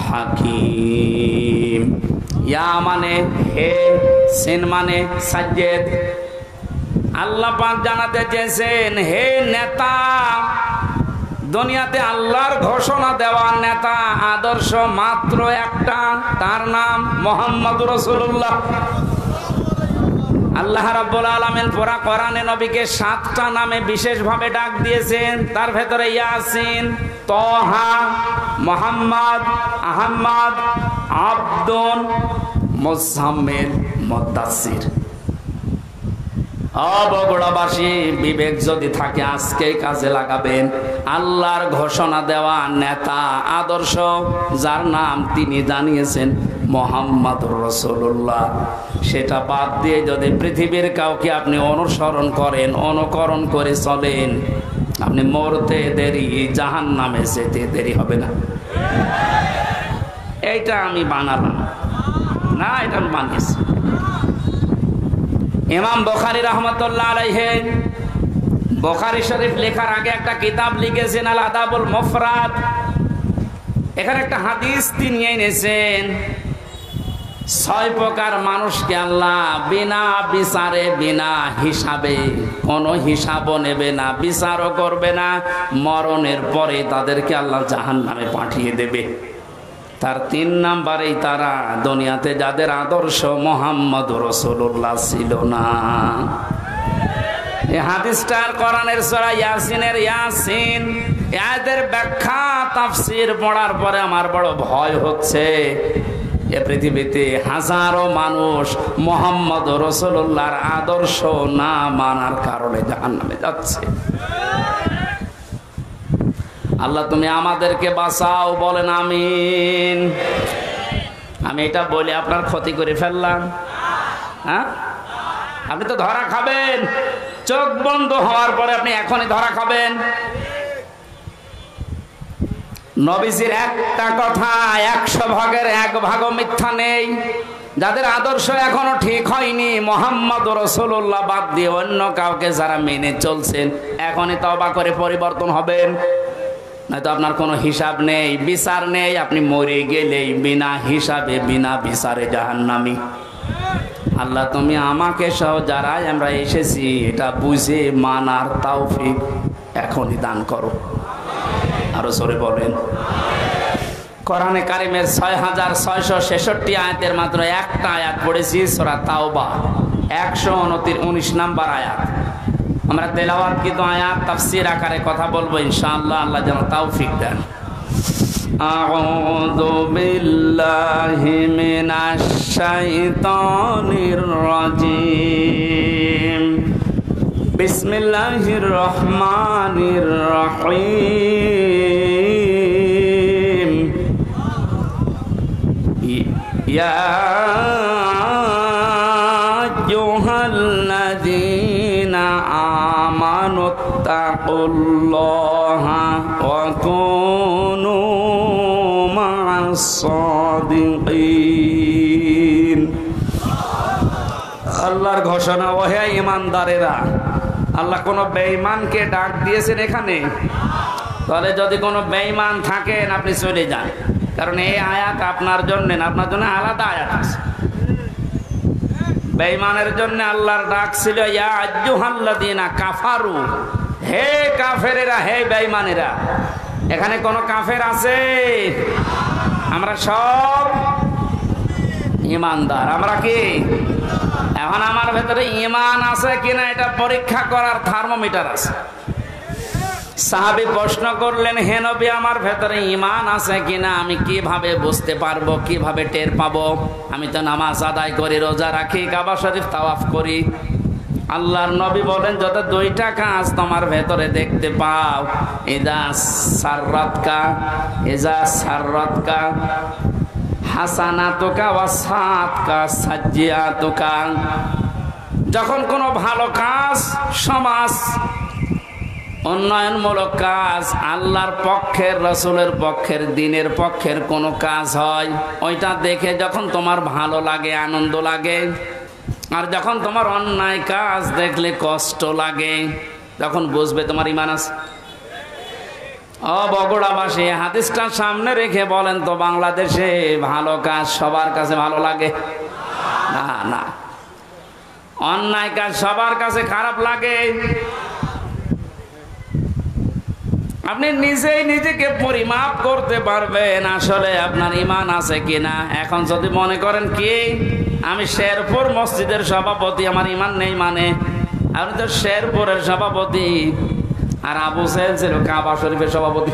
Speaker 2: হাকিম। ইয়া মানে হে, সিন মানে সাজ্জেদ। আল্লাহ পাক জানাতে চেয়েছেন, হে নেতা, দুনিয়াতে আল্লাহর ঘোষণা দেওয়া নেতা আদর্শ মাত্র একটা, তার নাম মুহাম্মদুর রাসূলুল্লাহ। আল্লাহ রাব্বুল আলামিন পুরা কোরআনে নবীকে 7টা নামে বিশেষভাবে ডাক দিয়েছেন। তার ভেতরে ইয়াসিন, তহা, মুহাম্মদ, আহমদ, আব্দুন, মুজাম্মিল, মুদাসসির। বগুড়াবাসী, বিবেক যদি থাকে আজকেই কাজে লাগাবেন। আল্লাহর ঘোষণা দেওয়া নেতা আদর্শ যার নাম তিনি জানিয়েছেন মুহাম্মদুর রাসূলুল্লাহ, সেটা বাদ দিয়ে যদি পৃথিবীর কাউকে আপনি অনুসরণ করেন, অনুকরণ করে চলেন, আপনি মরতে দেরি, জাহান্নামে যেতে দেরি হবে না। এইটা আমি বানালাম না, এটা আমি বানিয়েছি। ইমাম বুখারী রাহমাতুল্লাহ আলাইহি বুখারী শরীফ লেখার আগে একটা কিতাব লিখেছেন আল আদাবুল মুফরাদ। এখানে একটা হাদিস তিনি এনেছেন, 6 প্রকার মানুষকে আল্লাহ বিনা বিচারে, বিনা হিসাবে, কোনো হিসাবও নেবে না, বিচারও করবে না, মরণের পরে তাদেরকে আল্লাহ জাহান্নামে পাঠিয়ে দেবে। তার 3 নাম্বারেই তারা দুনিয়াতে যাদের আদর্শ মুহাম্মদুর রাসূলুল্লাহ ছিল না। এই হাদিসটার কোরআনের সূরা ইয়াসিনের ইয়াসিন এদের ব্যাখ্যা তাফসীর পড়ার পরে আমার বড় ভয় হচ্ছে। এ পৃথিবীতে হাজারো মানুষ মুহাম্মদুর রাসূলুল্লাহর আদর্শ না মানার কারণে জাহান্নামে যাচ্ছে। আল্লাহ তুমি আমাদেরকে বাঁচাও, বলেন আমিন। আমি এটা বলে আপনার ক্ষতি করে ফেললাম? হ্যাঁ, আপনি তো ধরা খাবেন। চোখ বন্ধ হওয়ার পরে আপনি এখনই ধরা খাবেন। নবীজির একটা কথা 100 ভাগের 1 ভাগও মিথ্যা নেই। যাদের আদর্শ এখনো ঠিক হয়নি, মুহাম্মদুর রাসূলুল্লাহ বাদ দিয়ে অন্য কাউকে যারা মেনে চলছেন, এখনই তওবা করে পরিবর্তন হবেন, নয়তো আপনার কোনো হিসাব নেই, বিচার নেই। আপনি মরে গেলেই বিনা হিসাবে, বিনা বিচারে জাহান্নামী। আল্লাহ তুমি আমাকে সহ যারাই আমরা এসেছি এটা বুঝে মানার তৌফিক এখনই দান করো। আরো জোরে বলেন। কোরআনে কারিমের 6666 আয়াতের মাত্র একটা আয়াত পড়েছি, সূরা তাওবা 119 নাম্বার আয়াত। আমরা তেলাওয়াত কিন্তু আয়াত তাফসীর আকারে কথা বলবো ইনশাআল্লাহ। আল্লাহ যেন তৌফিক দেন। আউযু বিল্লাহি মিনাশ শাইতানির রাজীম। বিসমিল্লাহির রহমানির রহিম। ইয়া আইয়ুহাল্লাযীনা আমানুত্তাকুল্লাহা ওয়া কুনু মা'আস সাদিকিন। আল্লাহর ঘোষণা, ও হে ঈমানদারেরা। আল্লাহ কোন বেঈমানকে ডাক দিয়েছেন এখানে? তাহলে যদি কোনো বেঈমান থাকেন আপনি চলে যান, কারণ এই আয়াত আপনার জন্য না, আপনার জন্য আলাদা আয়াত আছে। বেঈমানের জন্য আল্লাহর ডাক ছিল ইয়া আইয়ুহাল্লাযীনা কাফারু, হে কাফেরেরা, হে বেঈমানেরা। এখানে কোন কাফের আছে? আমরা সব ঈমানদার। আমরা কি? এখন আমার ভেতরে ঈমান আছে কিনা এটা পরীক্ষা করার থার্মোমিটার আছে। সাহাবী প্রশ্ন করলেন, হে নবী, আমার ভেতরে ঈমান আছে কিনা আমি কিভাবে বুঝতে পারবো, কিভাবে টের পাবো? আমি তো নামাজ আদায় করি, রোজা রাখি, কাবা শরীফ তাওয়াফ করি। আল্লাহর নবী বলেন, যত দুইটা কাজ তোমার ভেতরে দেখতে পাও, ইজা সাররাতকা হাসানাতুকা ওয়া সাআতকা সাজ্জিয়াতুকা। যখন কোনো ভালো কাজ, সমাজ উন্নয়নমূলক কাজ, আল্লাহর পক্ষের, রাসূলের পক্ষের, দ্বীনের পক্ষের কোনো কাজ হয়, ওইটা দেখে যখন তোমার ভালো লাগে, আনন্দ লাগে, আর যখন তোমার অন্যায় কাজ দেখলে কষ্ট লাগে, তখন বুঝবে তোমার ঈমান আছে। ও বগুড়াবাসী, হাদিসটা সামনে রেখে বলেন তো, বাংলাদেশে ভালো কাজ সবার কাছে ভালো লাগে? না না, অন্যায় কাজ সবার কাছে খারাপ লাগে। আপনি নিজেই নিজেকে পরিমাপ করতে পারবেন আসলে আপনার ঈমান আছে কিনা। এখন যদি মনে করেন কি আমি শেরপুর মসজিদের সভাপতি, আমার ঈমান নেই, মানে আপনি তো শেরপুরের সভাপতি, আর আবু সাহেব ছিল কাবা শরীফের সভাপতি,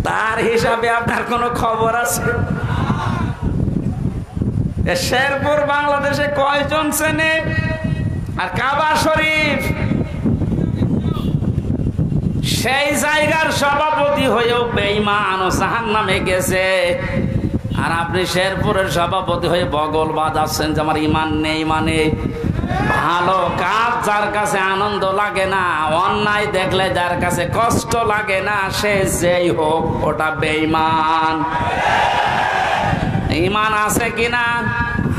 Speaker 2: তার হিসাবে আপনার কোনো খবর আছে? শেরপুর বাংলাদেশে কয়জন চেনে? আর কাবা শরীফ সেই জায়গার সভাপতি হয়েও বেঈমান ও জাহান্নামে গেছে, আর আপনি শেরপুরের সভাপতি হয়ে বগল বাজাচ্ছেন যে আমার ঈমান নেই। মানে ভালো কাজ যার কাছে আনন্দ লাগে না, অন্যায় দেখলে যার কাছে কষ্ট লাগে না, সে যেই হোক ওটা বেঈমান। ঈমান আছে কিনা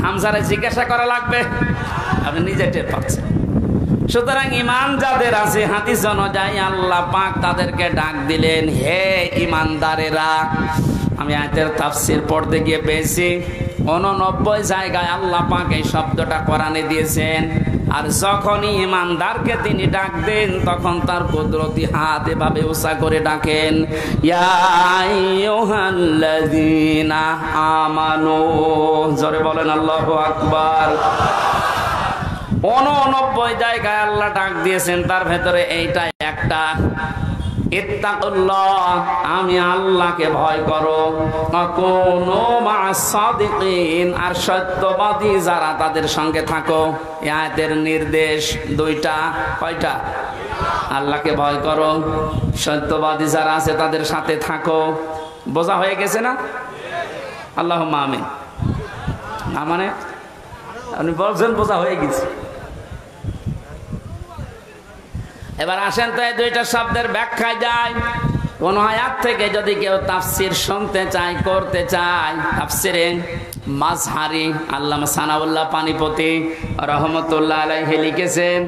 Speaker 2: হামজারে জিজ্ঞাসা করা লাগবে, আপনি নিজে টের পাচ্ছেন। সুতরাং ঈমান যাদের আছে, হাদিস অনুযায়ী আল্লাহ পাক তাদেরকে ডাক দিলেন, হে ঈমানদারেরা। আমি আয়াতের তাফসীর পড়তে গিয়ে পেয়েছি 89 জায়গায় আল্লাহ পাক এই শব্দটা কোরআনে দিয়েছেন। আর যখনই ঈমানদারকে তিনি ডাক দেন, তখন তার কুদরতি হাত এভাবে উঁচা করে ডাকেন, ইয়া আইয়ুহাল্লাযীনা আমানু। জোরে বলেন আল্লাহু আকবার। 89 জায়গায় আল্লাহ ডাক দিয়েছেন, তার ভেতরে এইটা একটা, ইত্তাকুল্লাহ, আমি আল্লাহকে ভয় করো, কুনু মা'আস সাদিকিন, আর সত্যবাদী যারা তাদের সঙ্গে থাকো। এই আয়াতের নির্দেশ দুইটা। কয়টা? আল্লাহকে ভয় করো, সত্যবাদী যারা আছে তাদের সাথে থাকো। বোঝা হয়ে গেছে না? আল্লাহুম্মা আমিন। না মানে আপনি বলছেন বোঝা হয়ে গেছে। এবার আসেন তো এই দুইটা শব্দের ব্যাখ্যায় যায়। কোন আয়াত থেকে যদি কেউ তাফসীর শুনতে চায়, করতে চায়, তাফসীরে মাজহারি আল্লামা সানাউল্লাহ পানিপতি রহমতুল্লাহ আলাইহি লিখেছেন,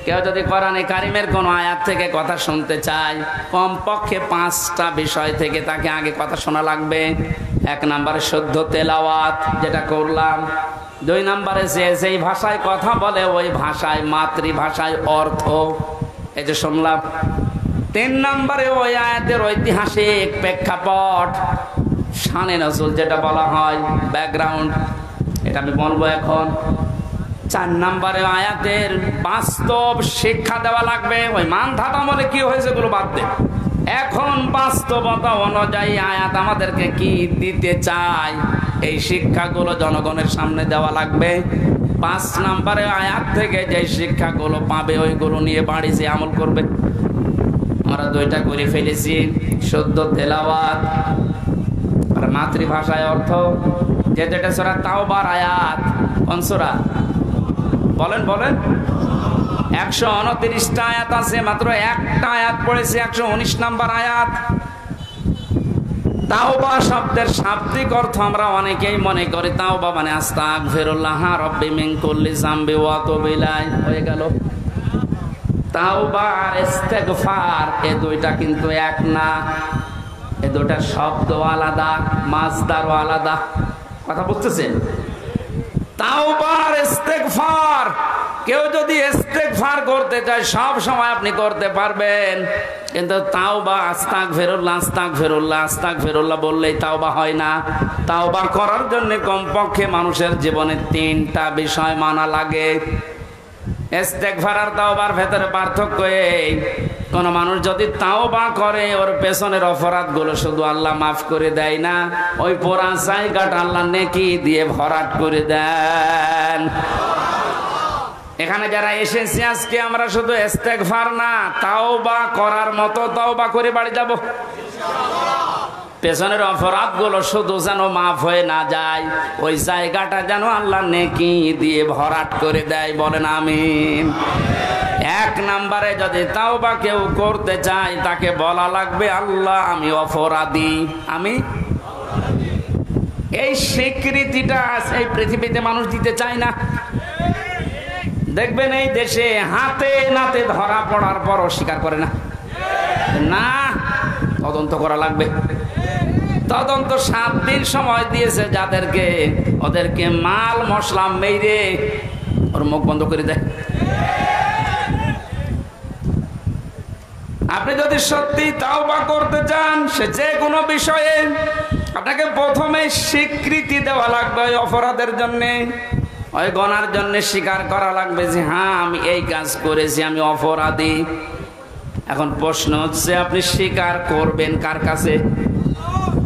Speaker 2: কেউ যদি কোরআনে কারিমের কোন আয়াত থেকে কথা শুনতে চায়, কমপক্ষে 5টা বিষয় থেকে তাকে আগে কথা শোনা লাগবে। 1 নম্বরে শুদ্ধ তেলাওয়াত, যেটা করলাম। 2 নম্বরে যেই ভাষায় কথা বলে ওই ভাষায়, মাতৃভাষায় অর্থ, এই যে শুনলাম। 3 নম্বরে ওই আয়াতের ঐতিহাসিক প্রেক্ষাপট, শানে নজুল যেটা বলা হয়, ব্যাকগ্রাউন্ড, এটা আমি বলবো এখন। 4 নম্বরে আয়াতের বাস্তব শিক্ষা দেওয়া লাগবে। ওই মান ধাতা বলে কি হয়েছে গুলো বাদ দে, এখন বাস্তবতা অনুযায়ী আয়াত আমাদেরকে কি দিতে চায়, এই শিক্ষাগুলো জনগণের সামনে দেওয়া লাগবে। 5 নম্বরে আয়াত থেকে যে শিক্ষাগুলো পাবে ওইগুলো নিয়ে বাড়ি যে আমল করবে। আমরা 2টা করে ফেলেছি, শুদ্ধ তেলাওয়াত আর মাতৃভাষায় অর্থ। যেটা সূরা তাওবার আয়াত, কোন সূরা বলেন বলেন? 129টা আয়াত আছে, মাত্র একটা আয়াত পড়েছি, 119 নম্বর আয়াত। তাওবা শব্দের শাব্দিক অর্থ আমরা অনেকেই মনে করি তাওবা মানে আস্তাগফিরুল্লাহ রাব্বি মিন কুল্লি যামবি ওয়া আতুবু ইলাইহি, হয়ে গেল। তাওবা আর ইস্তেগফার এই দুইটা কিন্তু এক না, এই দুইটার শব্দ আলাদা, মাজদারও আলাদা। কথা বুঝতেছেন? তাওবা আর ইস্তেগফার, কেউ যদি ইস্তেগফার করতে চায় সব সময় আপনি করতে পারবেন, কিন্তু তাওবা আস্তাগফিরুল্লাহ আস্তাগফিরুল্লাহ আস্তাগফিরুল্লাহ বললেই তাওবা হয় না। তাওবা করার জন্য কমপক্ষে মানুষের জীবনে 3টা বিষয় মানা লাগে। ইস্তেগফার আর তাওবার ভেতরে পার্থক্য এই, কোন মানুষ যদি তাওবা করে ওর পেছনের অপরাধগুলো শুধু আল্লাহ মাফ করে দেয় না, ওই পোড়া জায়গাটা আল্লাহ নেকি দিয়ে ভরাট করে দেন। এখানে যারা এসেছি আজকে আমরা শুধু ইস্তেগফার না, তাওবা করার মতো তাওবা করে বাড়ি যাব। পেছনের অপরাধগুলো শুধু যেন মাফ হয়ে না যায়, ওই জায়গাটা যেন আল্লাহ নেকি দিয়ে ভরাট করে দেয়। বলেন আমিন। 1 নম্বরে যদি তাওবা কেউ করতে চায় তাকে বলা লাগবে আল্লাহ আমি অপরাধী, আমি। এই স্বীকৃতিটা এই পৃথিবীতে মানুষ দিতে চায় না। দেখবেন এই দেশে হাতে নাতে ধরা পড়ার পর অস্বীকার করে না। না, তদন্ত করা লাগবে। তদন্ত 7 দিন সময় দিয়েছে যাদেরকে, ওদেরকে মাল মশলা মেরে ওর মুখ বন্ধ করে দেয়। আপনি যদি সত্যি তাওবা করতে চান সে যে কোনো বিষয়ে, আপনাকে প্রথমে স্বীকৃতি দেওয়া লাগবে ওই অপরাধের জন্য, ওই গুনার জন্য স্বীকার করা লাগবে যে হ্যাঁ আমি এই কাজ করেছি, আমি অপরাধী। এখন প্রশ্ন হচ্ছে আপনি স্বীকার করবেন কার কাছে?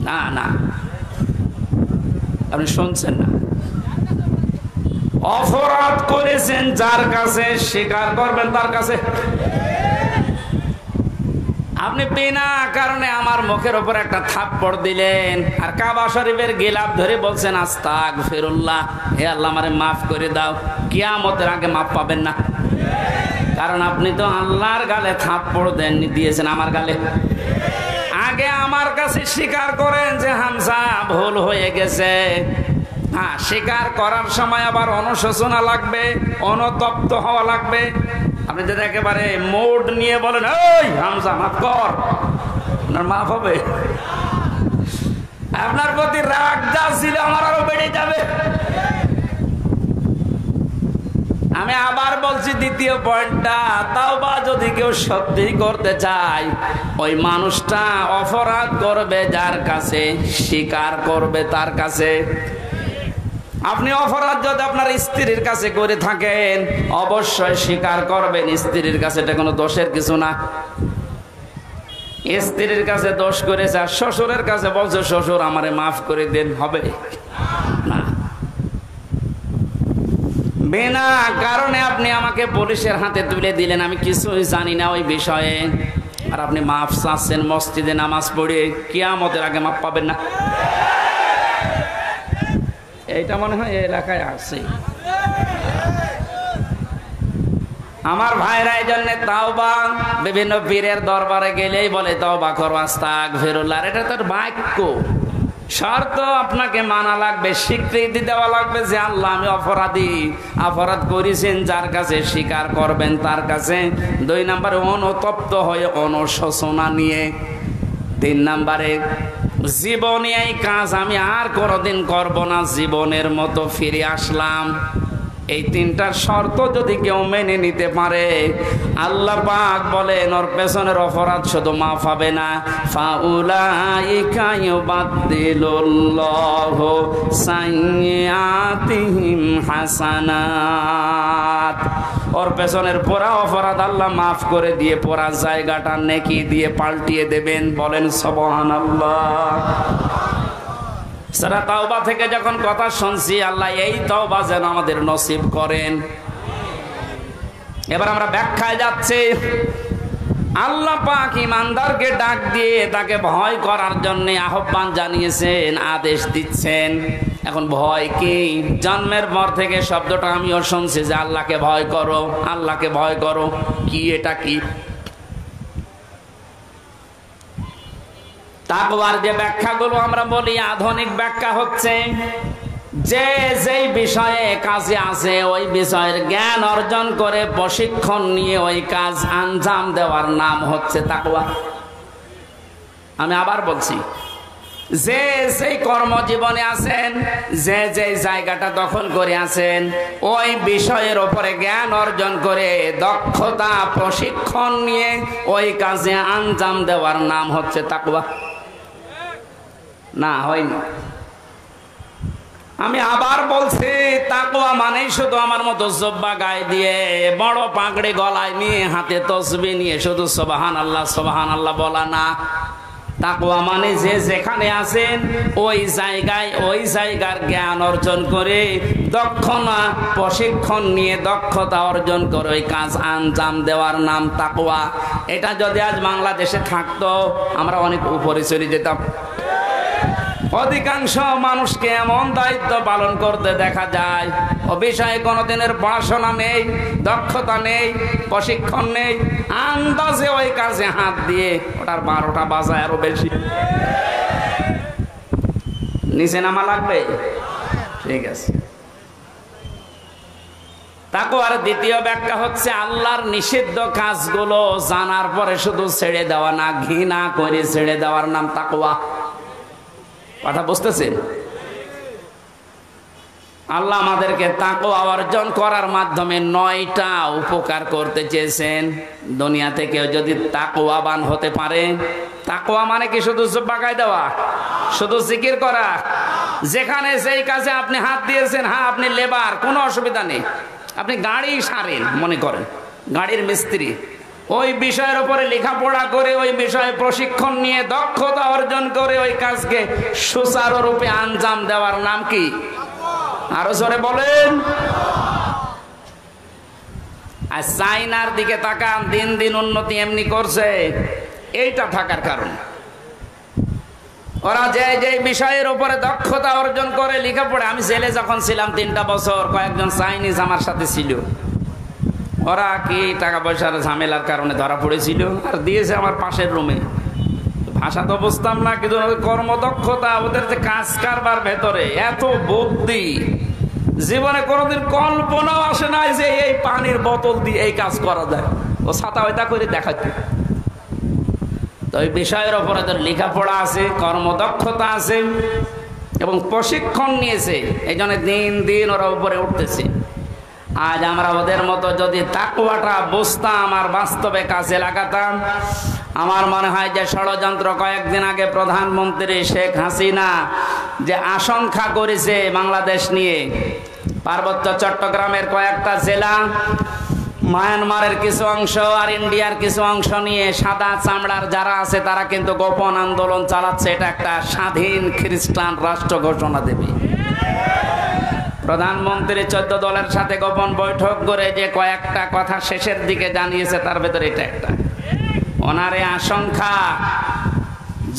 Speaker 2: না না, আপনি শুনছেন না। অপরাধ করেছেন যার কাছে, স্বীকার করবেন তার কাছে। আপনি বিনা কারণে আমার মুখের উপর একটা থাপ্পড় দিলেন আর কাবা শরীফের গিলাফ ধরে বলছেন আস্তাগফিরুল্লাহ, হে আল্লাহ আমারে মাফ করে দাও, কিয়ামতের আগে মাফ পাবেন না। কারণ আপনি তো আল্লাহর গালে থাপ্পড় দেননি, দিয়েছেন আমার গালে। আগে আমার কাছে স্বীকার করেন যে হামজা ভুল হয়ে গেছে। হ্যাঁ, স্বীকার করার সময় আবার অনুশোচনা লাগবে, অনুতপ্ত হওয়া লাগবে। আপনি যদি একেবারে মোড নিয়ে বলেন এই হামজা মাফ কর, আপনার মাফ হবে? আপনার প্রতি রাগ যা ছিল আমার আরো বেড়ে যাবে। আমি আবার বলছি দ্বিতীয় পয়েন্টটা, তাওবা যদি কেউ সত্যি করতে চায় ওই মানুষটা অপরাধ করবে যার কাছে, স্বীকার করবে তার কাছে। আপনি অপরাধ যদি আপনার স্ত্রীর কাছে করে থাকেন অবশ্যই স্বীকার করবেন স্ত্রীর কাছে, এটা কোনো দোষের কিছু না। স্ত্রীর কাছে দোষ করেছে আর শ্বশুরের কাছে বলছে শ্বশুর আমারে মাফ করে দেন, হবে না। বিনা কারণে আপনি আমাকে পুলিশের হাতে তুলে দিলেন, আমি কিছুই জানি না ওই বিষয়ে, আর আপনি মাফ চাচ্ছেন মসজিদে নামাজ পড়ে, কিয়ামতের আগে মাফ পাবেন না। এইটা মনে হয় এই এলাকায় আছে। আমার ভাইরা এই জন্য তাওবা বিভিন্ন পীরের দরবারে গেলেই বলে তাওবা করো আস্তাগফিরুল্লাহ, এটা তোর বাক্য। শর্ত আপনাকে মানা লাগবে, স্বীকৃতি দেওয়া লাগবে যে আল্লাহ আমি অপরাধী, অপরাধ করেছেন যার কাছে, স্বীকার করবেন তার কাছে। 2 নম্বরে অনুতপ্ত হয়ে অনুশোচনা নিয়ে। 3 নম্বরে জীবনে এই কাজ আমি আর কোনোদিন করব না, জীবনের মতো ফিরে আসলাম। এই 3টা শর্ত যদি কেউ মেনে নিতে পারে আল্লাহ পাক বলেন ওর পেছনের অপরাধ শুধু মাফ হবে না, ফাউলাইকা ইউবাদদিলুল্লাহু সাইয়্যাতিহিম হাসানাত। ওর পেছনের পুরা অপরাধ আল্লাহ মাফ করে দিয়ে পুরা জায়গাটা নেকি দিয়ে পাল্টিয়ে দেবেন। বলেন সুবহানাল্লাহ। সূরা তাওবা থেকে যখন কথা শুনছি আল্লাহ এই তাওবা যেন আমাদের নসিব করেন। এবার আমরা ব্যাখ্যায় যাচ্ছি। আল্লাহ পাক ঈমানদারকে ডাক দিয়ে তাকে ভয় করার জন্য আহ্বান জানিয়েছেন, আদেশ দিচ্ছেন। এখন ভয় কি? জন্মের পর থেকে শব্দটা আমিও শুনছি যে আল্লাহকে ভয় করো, আল্লাহকে ভয় করো। কি এটা কি? তাকওয়ার যে ব্যাখ্যাগুলো আমরা বলি আধুনিক ব্যাখ্যা হচ্ছে যে যেই বিষয়ে কাজে আছে ওই বিষয়ের জ্ঞান অর্জন করে প্রশিক্ষণ নিয়ে ওই কাজ আঞ্জাম দেওয়ার নাম হচ্ছে তাকওয়া। আমি আবার বলছি, যে যেই কর্মজীবনে আছেন, যে যেই জায়গাটা দখল করে আছেন, ওই বিষয়ের উপরে জ্ঞান অর্জন করে দক্ষতা প্রশিক্ষণ নিয়ে ওই কাজে আঞ্জাম দেওয়ার নাম হচ্ছে তাকওয়া। না হয়নি। আমি আবার বলছি, তাকওয়া মানেই শুধু আমার মতো জব্বা গায়ে দিয়ে বড় পাগড়ি গলায় নিয়ে হাতে তসবিহ নিয়ে শুধু সুবহানাল্লাহ সুবহানাল্লাহ বলা না। তাকওয়া মানে যে যেখানে আছেন ওই জায়গার জ্ঞান অর্জন করে দক্ষতা প্রশিক্ষণ নিয়ে দক্ষতা অর্জন করে ওই কাজ আঞ্জাম দেওয়ার নাম তাকওয়া। এটা যদি আজ বাংলাদেশে থাকতো আমরা অনেক উপরে চলে যেতাম। অধিকাংশ মানুষকে এমন দায়িত্ব পালন করতে দেখা যায় ও বিষয়ে কোনোদিনের পড়াশোনা নেই, দক্ষতা নেই, প্রশিক্ষণ নেই, আন্দাজে ওই কাজে হাত দিয়ে ওটার 12টা বাজায় আরো বেশি। নিচে নামা লাগবে? ঠিক আছে। তাকওয়ার দ্বিতীয় ব্যাখ্যা হচ্ছে আল্লাহর নিষিদ্ধ কাজগুলো জানার পরে শুধু ছেড়ে দেওয়া না, ঘৃণা করে ছেড়ে দেওয়ার নাম তাকওয়া। কথা বুঝতেছেন? আল্লাহ আমাদেরকে তাকওয়া অর্জন করার মাধ্যমে 9টা উপকার করতে চেয়েছেন। দুনিয়াতে কেউ যদি তাকওয়াবান হতে পারে, তাকওয়া মানে কি শুধু বাগায় দেওয়া, শুধু জিকির করা? যেখানে যেই কাজে আপনি হাত দিয়েছেন, হ্যাঁ আপনি লেবার, কোনো অসুবিধা নেই, আপনি গাড়ি সারেন মনে করেন, গাড়ির মিস্ত্রি, ওই বিষয়ের উপরে লেখাপড়া করে ওই বিষয়ে প্রশিক্ষণ নিয়ে দক্ষতা অর্জন করে ওই কাজকে সুচারুরূপে আঞ্জাম দেওয়ার নাম কি? আরো জোরে বলেন। আর চাইনার দিকে তাকান, দিন দিন উন্নতি এমনি করছে, এইটা থাকার কারণ। ওরা যে যে বিষয়ের উপরে দক্ষতা অর্জন করে লেখাপড়া, আমি জেলে যখন ছিলাম 3টা বছর, কয়েকজন চাইনিজ আমার সাথে ছিল। ওরা কি টাকা পয়সার ঝামেলার কারণে ধরা পড়েছিল আর দিয়েছে আমার পাশের রুমে। ভাষা তো বুঝতাম না, কিন্তু কর্মদক্ষতা, ওদের যে কাজ কারবার ভেতরে এত বুদ্ধি, জীবনে কোনোদিন কল্পনাও আসে নাই যে এই পানির বোতল দিয়ে এই কাজ করা যায়। ও ছাতা ওইটা করে দেখাচ্ছে। তো এই বিষয়ের ওপরে ওদের লেখাপড়া আছে, কর্মদক্ষতা আছে এবং প্রশিক্ষণ নিয়েছে, এই জন্য দিন দিন ওরা উপরে উঠতেছে। আজ আমরা ওদের মতো যদি তাকওয়াটা বুঝতাম আর বাস্তবে কাজে লাগাতাম, আমার মনে হয় যে ষড়যন্ত্র কয়েকদিন আগে প্রধানমন্ত্রী শেখ হাসিনা যে আশঙ্কা করেছে বাংলাদেশ নিয়ে, পার্বত্য চট্টগ্রামের কয়েকটা জেলা, মায়ানমারের কিছু অংশ আর ইন্ডিয়ার কিছু অংশ নিয়ে সাদা চামড়ার যারা আছে তারা কিন্তু গোপন আন্দোলন চালাচ্ছে। এটা একটা স্বাধীন খ্রিস্টান রাষ্ট্র ঘোষণা দেবে। প্রধানমন্ত্রী 14 দলের সাথে গোপন বৈঠক করে যে কয়েকটা কথা শেষের দিকে জানিয়েছে, তার ভেতরে এটা একটা। ওনার এই আশঙ্কা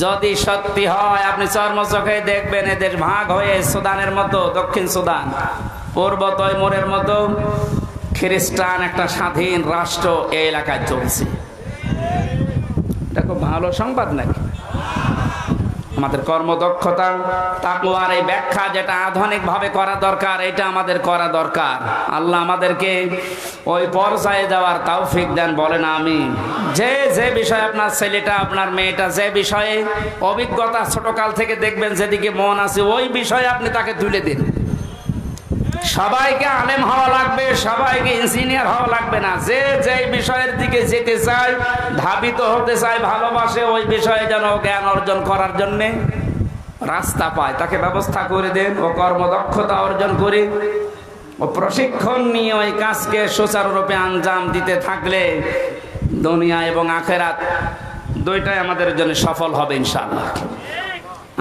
Speaker 2: যদি সত্যি হয়, আপনি চর্মচোখে দেখবেন এদের ভাগ হয়ে সুদানের মতো, দক্ষিণ সুদান, পূর্ব তৈমুরের মতো খ্রিস্টান একটা স্বাধীন রাষ্ট্র এই এলাকায় চলছে। এটা খুব ভালো সংবাদ নাকি? আমাদের কর্মদক্ষতা, তাকওয়ার এই ব্যাখ্যা যেটা আধুনিক ভাবে করা দরকার, এটা আমাদের করা দরকার। আল্লাহ আমাদেরকে ওই পর্যায়ে যাওয়ার তৌফিক দেন, বলেন আমিন। যে যে বিষয়ে আপনার ছেলেটা, আপনার মেয়েটা যে বিষয়ে অভিজ্ঞতা ছোটকাল থেকে দেখবেন যেদিকে মন আছে, ওই বিষয়ে আপনি তাকে তুলে দিন। সবাইকে আলেম হওয়া লাগবে, সবাইকে ইঞ্জিনিয়ার হওয়া লাগবে না। যে যে বিষয়ের দিকে যেতে চায়, ধাবিত হতে চায়, ভালোবাসে, ওই বিষয়ে যেন জ্ঞান অর্জন করার জন্য রাস্তা পায়, তাকে ব্যবস্থা করে দেন। ও কর্মদক্ষতা অর্জন করে ও প্রশিক্ষণ নিয়ে ওই কাজকে সুচারুরূপে আঞ্জাম দিতে থাকলে দুনিয়া এবং আখেরাত দুইটাই আমাদের জন্য সফল হবে ইনশাআল্লাহ।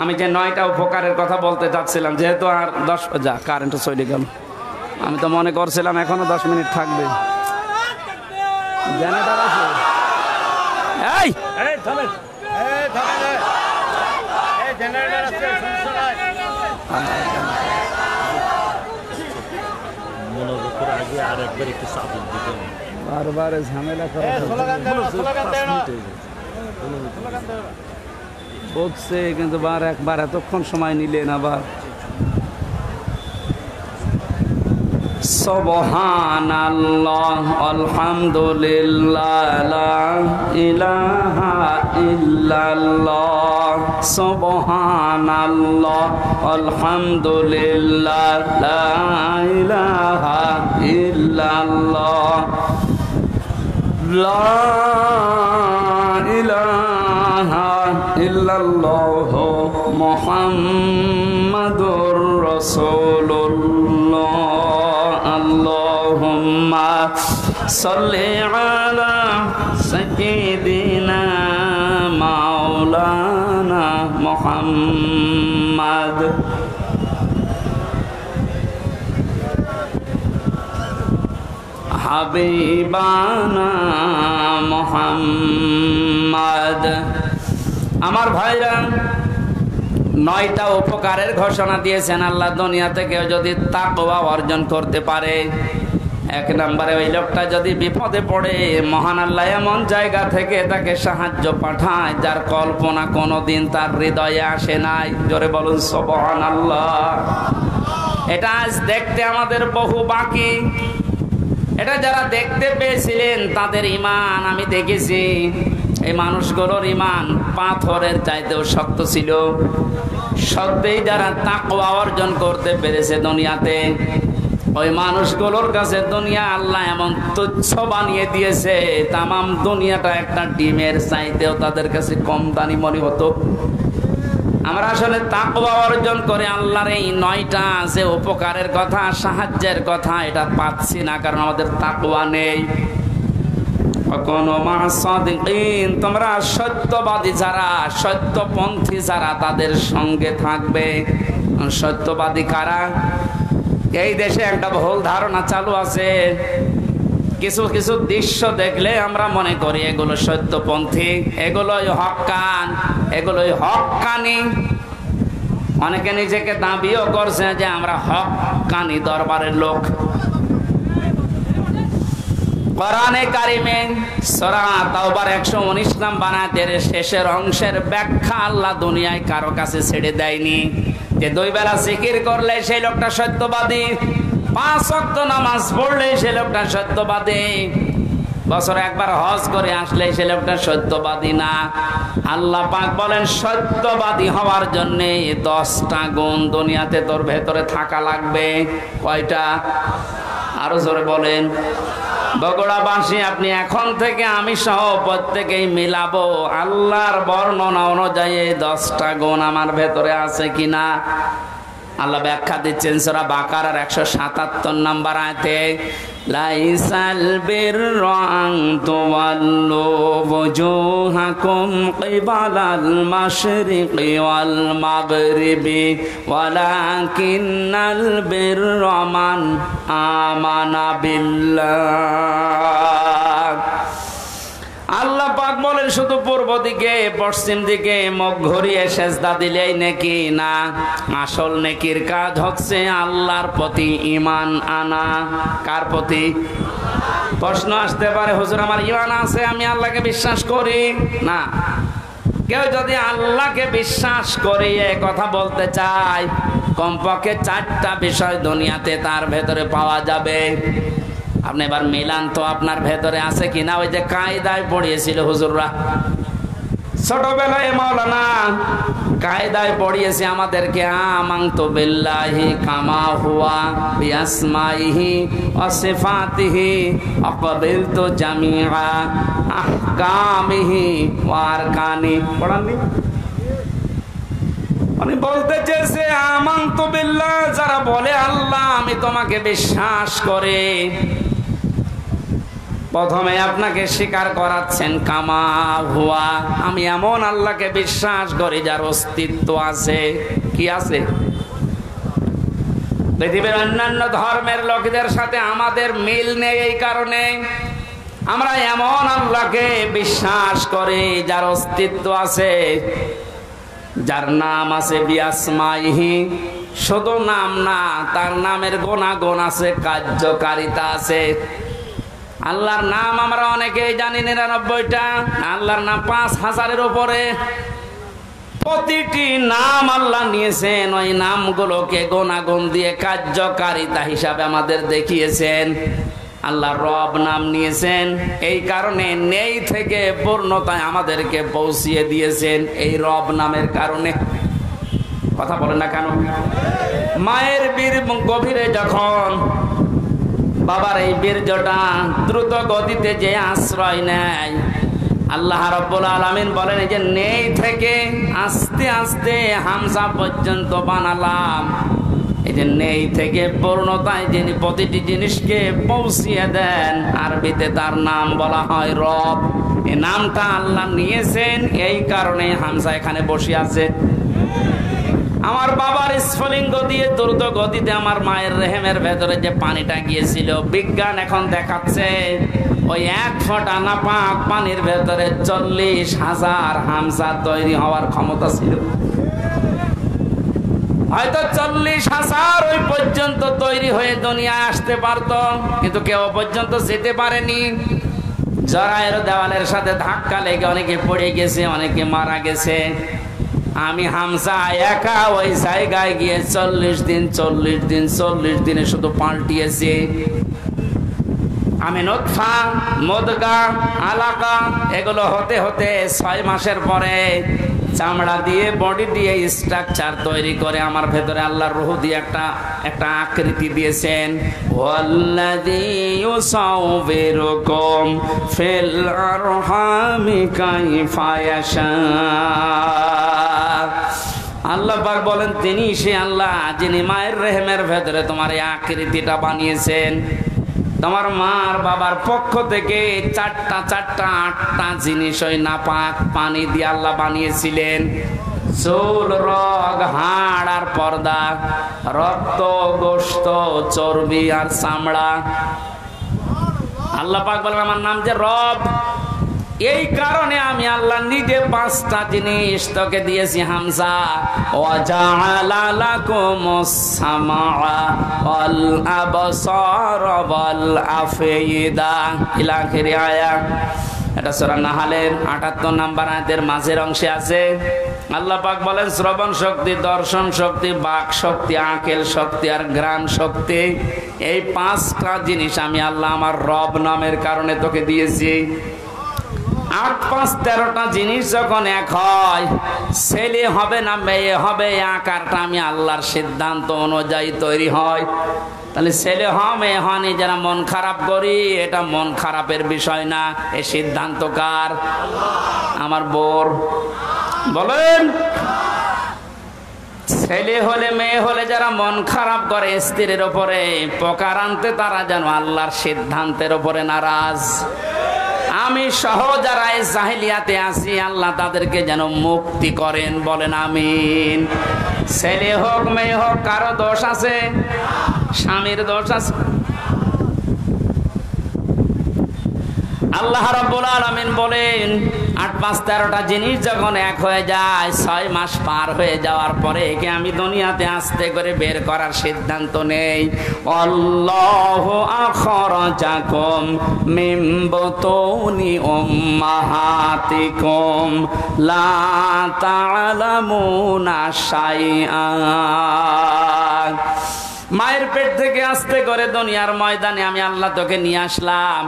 Speaker 2: আমি যে 9টা উপকারের কথা বলতে চাচ্ছিলাম, যেহেতু আর 10 যা কারেন্টও চলে গেল, আমি তো মনে করছিলাম এখনো 10 মিনিট থাকবে। জেনারেটর আছে? এই এই থামেন, এই থামেন, এই জেনারেটর আছে, সমস্যা নাই। মনোযোগের আগে আরেকবার একটু চাপ দিতে, বারবার ঝামেলা করা, স্লোগান দেন, স্লোগান দেন, স্লোগান দেন বলছে, কিন্তু একবার এতক্ষণ সময় নিলেন আবার। সুবহানাল্লাহ আলহামদুলিল্লাহ লা ইলাহা ইল্লাল্লাহ সুবহানাল্লাহ আলহামদুলিল্লাহ লা ইলাহা ইল্লাল্লাহ লা ইলাহা ইল্লাল্লাহ মুহাম্মাদুর রাসূলুল্লাহ আল্লাহুম্মা সাল্লি আলা সাইয়্যিদিনা মাওলানা মুহাম্মাদ হাবিবানা মুহাম্মাদ। আমার ভাইরা, 9টা উপকারের ঘোষণা দিয়েছেন আল্লাহ। দুনিয়াতে কেউ যদি তাকওয়া অর্জন করতে পারে, 1 নম্বরে ওই লোকটা যদি বিপদে পড়ে, মহান আল্লাহ এমন জায়গা থেকে তাকে সাহায্য পাঠায় যার কল্পনা কোনোদিন তার হৃদয়ে আসে নাই। জোরে বলুন সুবহানাল্লাহ। এটা আজ দেখতে আমাদের বহু বাকি। এটা যারা দেখতে পেয়েছিলেন তাদের ঈমান আমি দেখেছি। এই মানুষগুলোর ঈমান পাথরের চাইতেও শক্ত ছিল। সত্যিই যারা তাকওয়া অর্জন করতে পেরেছে দুনিয়াতে, ওই মানুষগুলোর কাছে দুনিয়া আল্লাহ এমন তুচ্ছ বানিয়ে দিয়েছে, তামাম দুনিয়াটা একটা ডিমের চাইতেও তাদের কাছে কম দামি মনে হতো। আমরা আসলে তাকওয়া অর্জন করে আল্লাহর এই 9টা যে উপকারের কথা, সাহায্যের কথা, এটা পাচ্ছি না, কারণ আমাদের তাকওয়া নেই। তোমরা সত্যবাদী যারা, সত্যপন্থী যারা, তাদের সঙ্গে থাকবে। সত্যবাদী কারা? এই দেশে একটা ভুল ধারণা চালু আছে। কিছু কিছু দৃশ্য দেখলে আমরা মনে করি এগুলো সত্যপন্থী, এগুলোই হক্কান, এগুলোই হক্কানি। অনেকে নিজেকে দাবিও করছে যে আমরা হক্কানি দরবারের লোক। কোরআনে কারিমে সূরা তাওবার 119 নম্বর আয়াতের শেষের অংশের ব্যাখ্যা আল্লাহ দুনিয়ায় কারো কাছে ছেড়ে দেয়নি যে 2 বেলা জিকির করলে সেই লোকটা সত্যবাদী, 5 ওয়াক্ত নামাজ পড়লে সেই লোকটা সত্যবাদী, বছরে একবার হজ করে আসলে সেই লোকটা সত্যবাদী না। আল্লাহ পাক বলেন সত্যবাদী হওয়ার জন্য 10টা গুণ দুনিয়াতে তোর ভেতরে থাকা লাগবে। কয়টা? আরো জোরে বলেন। বগুড়াবাসী, আপনি এখন থেকে আমি সহ প্রত্যেকেই মিলাবো আল্লাহর বর্ণনা অনুযায়ী 10টা গুণ আমার ভেতরে আছে কিনা। আল্লাহ ব্যাখ্যা দিচ্ছেন সূরা বাকারার 177 নম্বর আয়াতে, লাইসাল বিররা আন তুওয়াল্লু ওয়াজুহাকুম কিবালাল মাশরিকি ওয়াল মাগরিবি ওয়ালাকিন্নাল বিররা মান আমানা বিল্লাহ। আল্লাহ পাক বলেন শুধু পূর্ব দিকে পশ্চিম দিকে মুখ ঘুরিয়ে সেজদা দিলেই নেকি না, আসল নেকির কাজ হচ্ছে আল্লাহর প্রতি ঈমান আনা। কার প্রতি? প্রশ্ন আসতে পারে, হুজুর আমার ঈমান আছে, আমি আল্লাহকে বিশ্বাস করি না। কেউ যদি আল্লাহকে বিশ্বাস করিয়ে কথা বলতে চায়, কমপক্ষে 4টা বিষয় দুনিয়াতে তার ভেতরে পাওয়া যাবে। আপনি এবার মিলান তো আপনার ভেতরে আছে কিনা। ওই যে কায়দায় পড়িয়েছিল হুজুররা ছোটবেলায়, মাওলানা কায়দায় পড়িয়েছে আমাদেরকে, আমানতু বিল্লাহি কামা হুয়া বিআসমাইহি ওয়া সিফাতিহি আকাবিলতু জামিআ আহকামিহি ওয়া আরকানি। পড়াননি? উনি বলতে চেয়েছে আমানতু বিল্লাহ, যারা বলে আল্লাহ আমি তোমাকে বিশ্বাস করে, প্রথমে আপনাকে স্বীকার করাচ্ছেন কামা হুয়া, আমি এমন আল্লাহকে বিশ্বাস করি যার অস্তিত্ব আছে। কি আছে? পৃথিবীর অন্যান্য ধর্মের লোকদের সাথে আমাদের মিল নেই, এই কারণে আমরা এমন আল্লাহকে বিশ্বাস করি যার অস্তিত্ব আছে, যার নাম আছে বিআসমাইহি, শুধু নাম না, তার নামের গুণাগুণ আছে, কার্যকারিতা আছে। আল্লাহর নাম আমরা অনেকেই জানি 99টা, আল্লাহর নাম 5000-এর উপরে। প্রতিটি নাম আল্লাহ নিয়েছেন, ওই নামগুলোকে গুণাগুণ দিয়ে কার্যকারিতা হিসাবে আমাদের দেখিয়েছেন। আল্লাহ রব নাম নিয়েছেন, এই কারণে নেই থেকে পূর্ণতায় আমাদেরকে পৌঁছিয়ে দিয়েছেন এই রব নামের কারণে। কথা বলেন না কেন? মায়ের বীর গভীরে যখন বাবার এই বীর্যটা দ্রুত গতিতে যে আশ্রয় নেয়, আল্লাহ রাব্বুল আলামিন বলেন এই যে নেই থেকে আস্তে আস্তে হামজা পর্যন্ত বানালাম। এই যে নেই থেকে পূর্ণতায় যিনি প্রতিটি জিনিসকে পৌঁছিয়ে দেন, আরবিতে তার নাম বলা হয় রব। এই নামটা আল্লাহ নিয়েছেন, এই কারণে হামজা এখানে বসে আছে। আমার বাবার স্ফুলিঙ্গ দিয়ে দ্রুত গতিতে আমার মায়ের রেহেমের ভেতরে যে পানিটা গিয়েছিল, বিজ্ঞান এখন দেখাচ্ছে ওই 1 ফোঁটা নাপাক পানির ভেতরে 40,000 হামজা তৈরি হওয়ার ক্ষমতা ছিল। হয়তো 40,000 ওই পর্যন্ত তৈরি হয়ে দুনিয়ায় আসতে পারতো, কিন্তু কেউ পর্যন্ত যেতে পারেনি। জরায়ের দেওয়ালের সাথে ধাক্কা লেগে অনেকে পড়ে গেছে, অনেকে মারা গেছে। আমি হামজা একা ওই জায়গায় গিয়ে 40 দিনে শুধু পাল্টিয়েছি। আমি নুতফা, মুদগা, আলাকা এগুলো হতে হতে 6 মাসের পরে চামড়া দিয়ে বডি দিয়ে স্ট্রাকচার তৈরি করে আমার ভেতরে আল্লাহর রূহ দিয়ে একটা আকৃতি দিয়েছেন। ওয়াল্লাযী ইউসাউবিরুকুম ফিল আরহামি কাইফা ইয়াশা। আল্লাহ পাক বলেন তিনি সে আল্লাহ যিনি মায়ের রেহেমের ভেতরে তোমার এই আকৃতিটা বানিয়েছেন। তোমার মার বাবার পক্ষ থেকে 8টা জিনিস ওই নাপাক পানি দিয়ে আল্লাহ বানিয়েছিলেন। চুল, রগ, হাড় আর পর্দা, রক্ত, গোশত, চর্বি আর চামড়া। আল্লাহ পাক বলেন আমার নাম যে রব, এই কারণে আমি আল্লাহ নিজে 5টা জিনিস তোকে দিয়েছি হামজা। ওয়াজআলা লাকুমুস সামাআ ওয়াল আবসারা ওয়াল আফইদা ইলা আখিরি আয়াত। এটা সূরা নাহলের 78 নম্বর আয়াতের মাঝের অংশে আছে। আল্লাহ পাক বলেন শ্রবণ শক্তি, দর্শন শক্তি, বাক শক্তি, আকেল শক্তি আর ঘ্রাণ শক্তি, এই 5টা জিনিস আমি আল্লাহ আমার রব নামের কারণে তোকে দিয়েছি। 8, 5, 13টা জিনিস যখন এক হয়, ছেলে হবে না মেয়ে হবে, আকারটা আমি আল্লাহর সিদ্ধান্ত অনুযায়ী তৈরি হয়। তাহলে ছেলে হয় মেয়ে হয়নি যারা মন খারাপ করি, এটা মন খারাপের বিষয় না, এই সিদ্ধান্ত কার? আমার বোর। বলেন ছেলে হলে মেয়ে হলে যারা মন খারাপ করে স্ত্রীর ওপরে, প্রকার আনতে তারা যেন আল্লাহর সিদ্ধান্তের ওপরে নারাজ। আমি সহ যারা এই জাহিলিয়াতে আছি, আল্লাহ তাদেরকে যেন মুক্তি করেন। বলেন আমিন। ছেলে হোক মেয়ে হোক, কারো দোষ আছে? স্বামীর দোষ আছে? আল্লাহ রাব্বুল আলামিন বলেন 8, 5, 13টা জিনিস যখন এক হয়ে যায়, 6 মাস পার হয়ে যাওয়ার পরে একে আমি দুনিয়াতে আস্তে করে বের করার সিদ্ধান্ত নেই। আল্লাহু আখরাজাকুম মিন বুতুনি উম্মাহাতিকুম লা তা'লামুনা শাইআ। মায়ের পেট থেকে আস্তে করে দুনিয়ার ময়দানে আমি আল্লাহ তোকে নিয়ে আসলাম।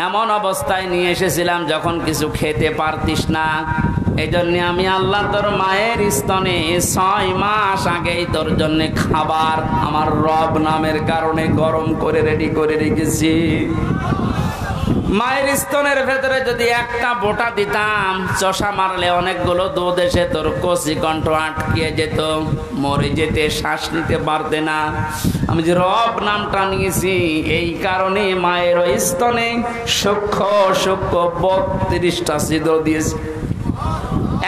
Speaker 2: এমন অবস্থায় নিয়ে এসেছিলাম যখন কিছু খেতে পারতিস না। এই জন্য আমি আল্লাহ তোর মায়ের স্তনে 6 মাস আগেই তোর জন্য খাবার আমার রব নামের কারণে গরম করে রেডি করে রেখেছি। মায়ের স্তনের ভেতরে যদি একটা বোটা দিতাম, চষা মারলে অনেকগুলো দুধ এসে তোর কচি কণ্ঠ আটকে যেত, মরে যেতে, শ্বাস নিতে পারতে না। আমি যে রব নামটা নিয়েছি এই কারণে মায়ের ওই স্তনে সূক্ষ্ম সূক্ষ্ম 32টা ছিদ্র দিয়েছি।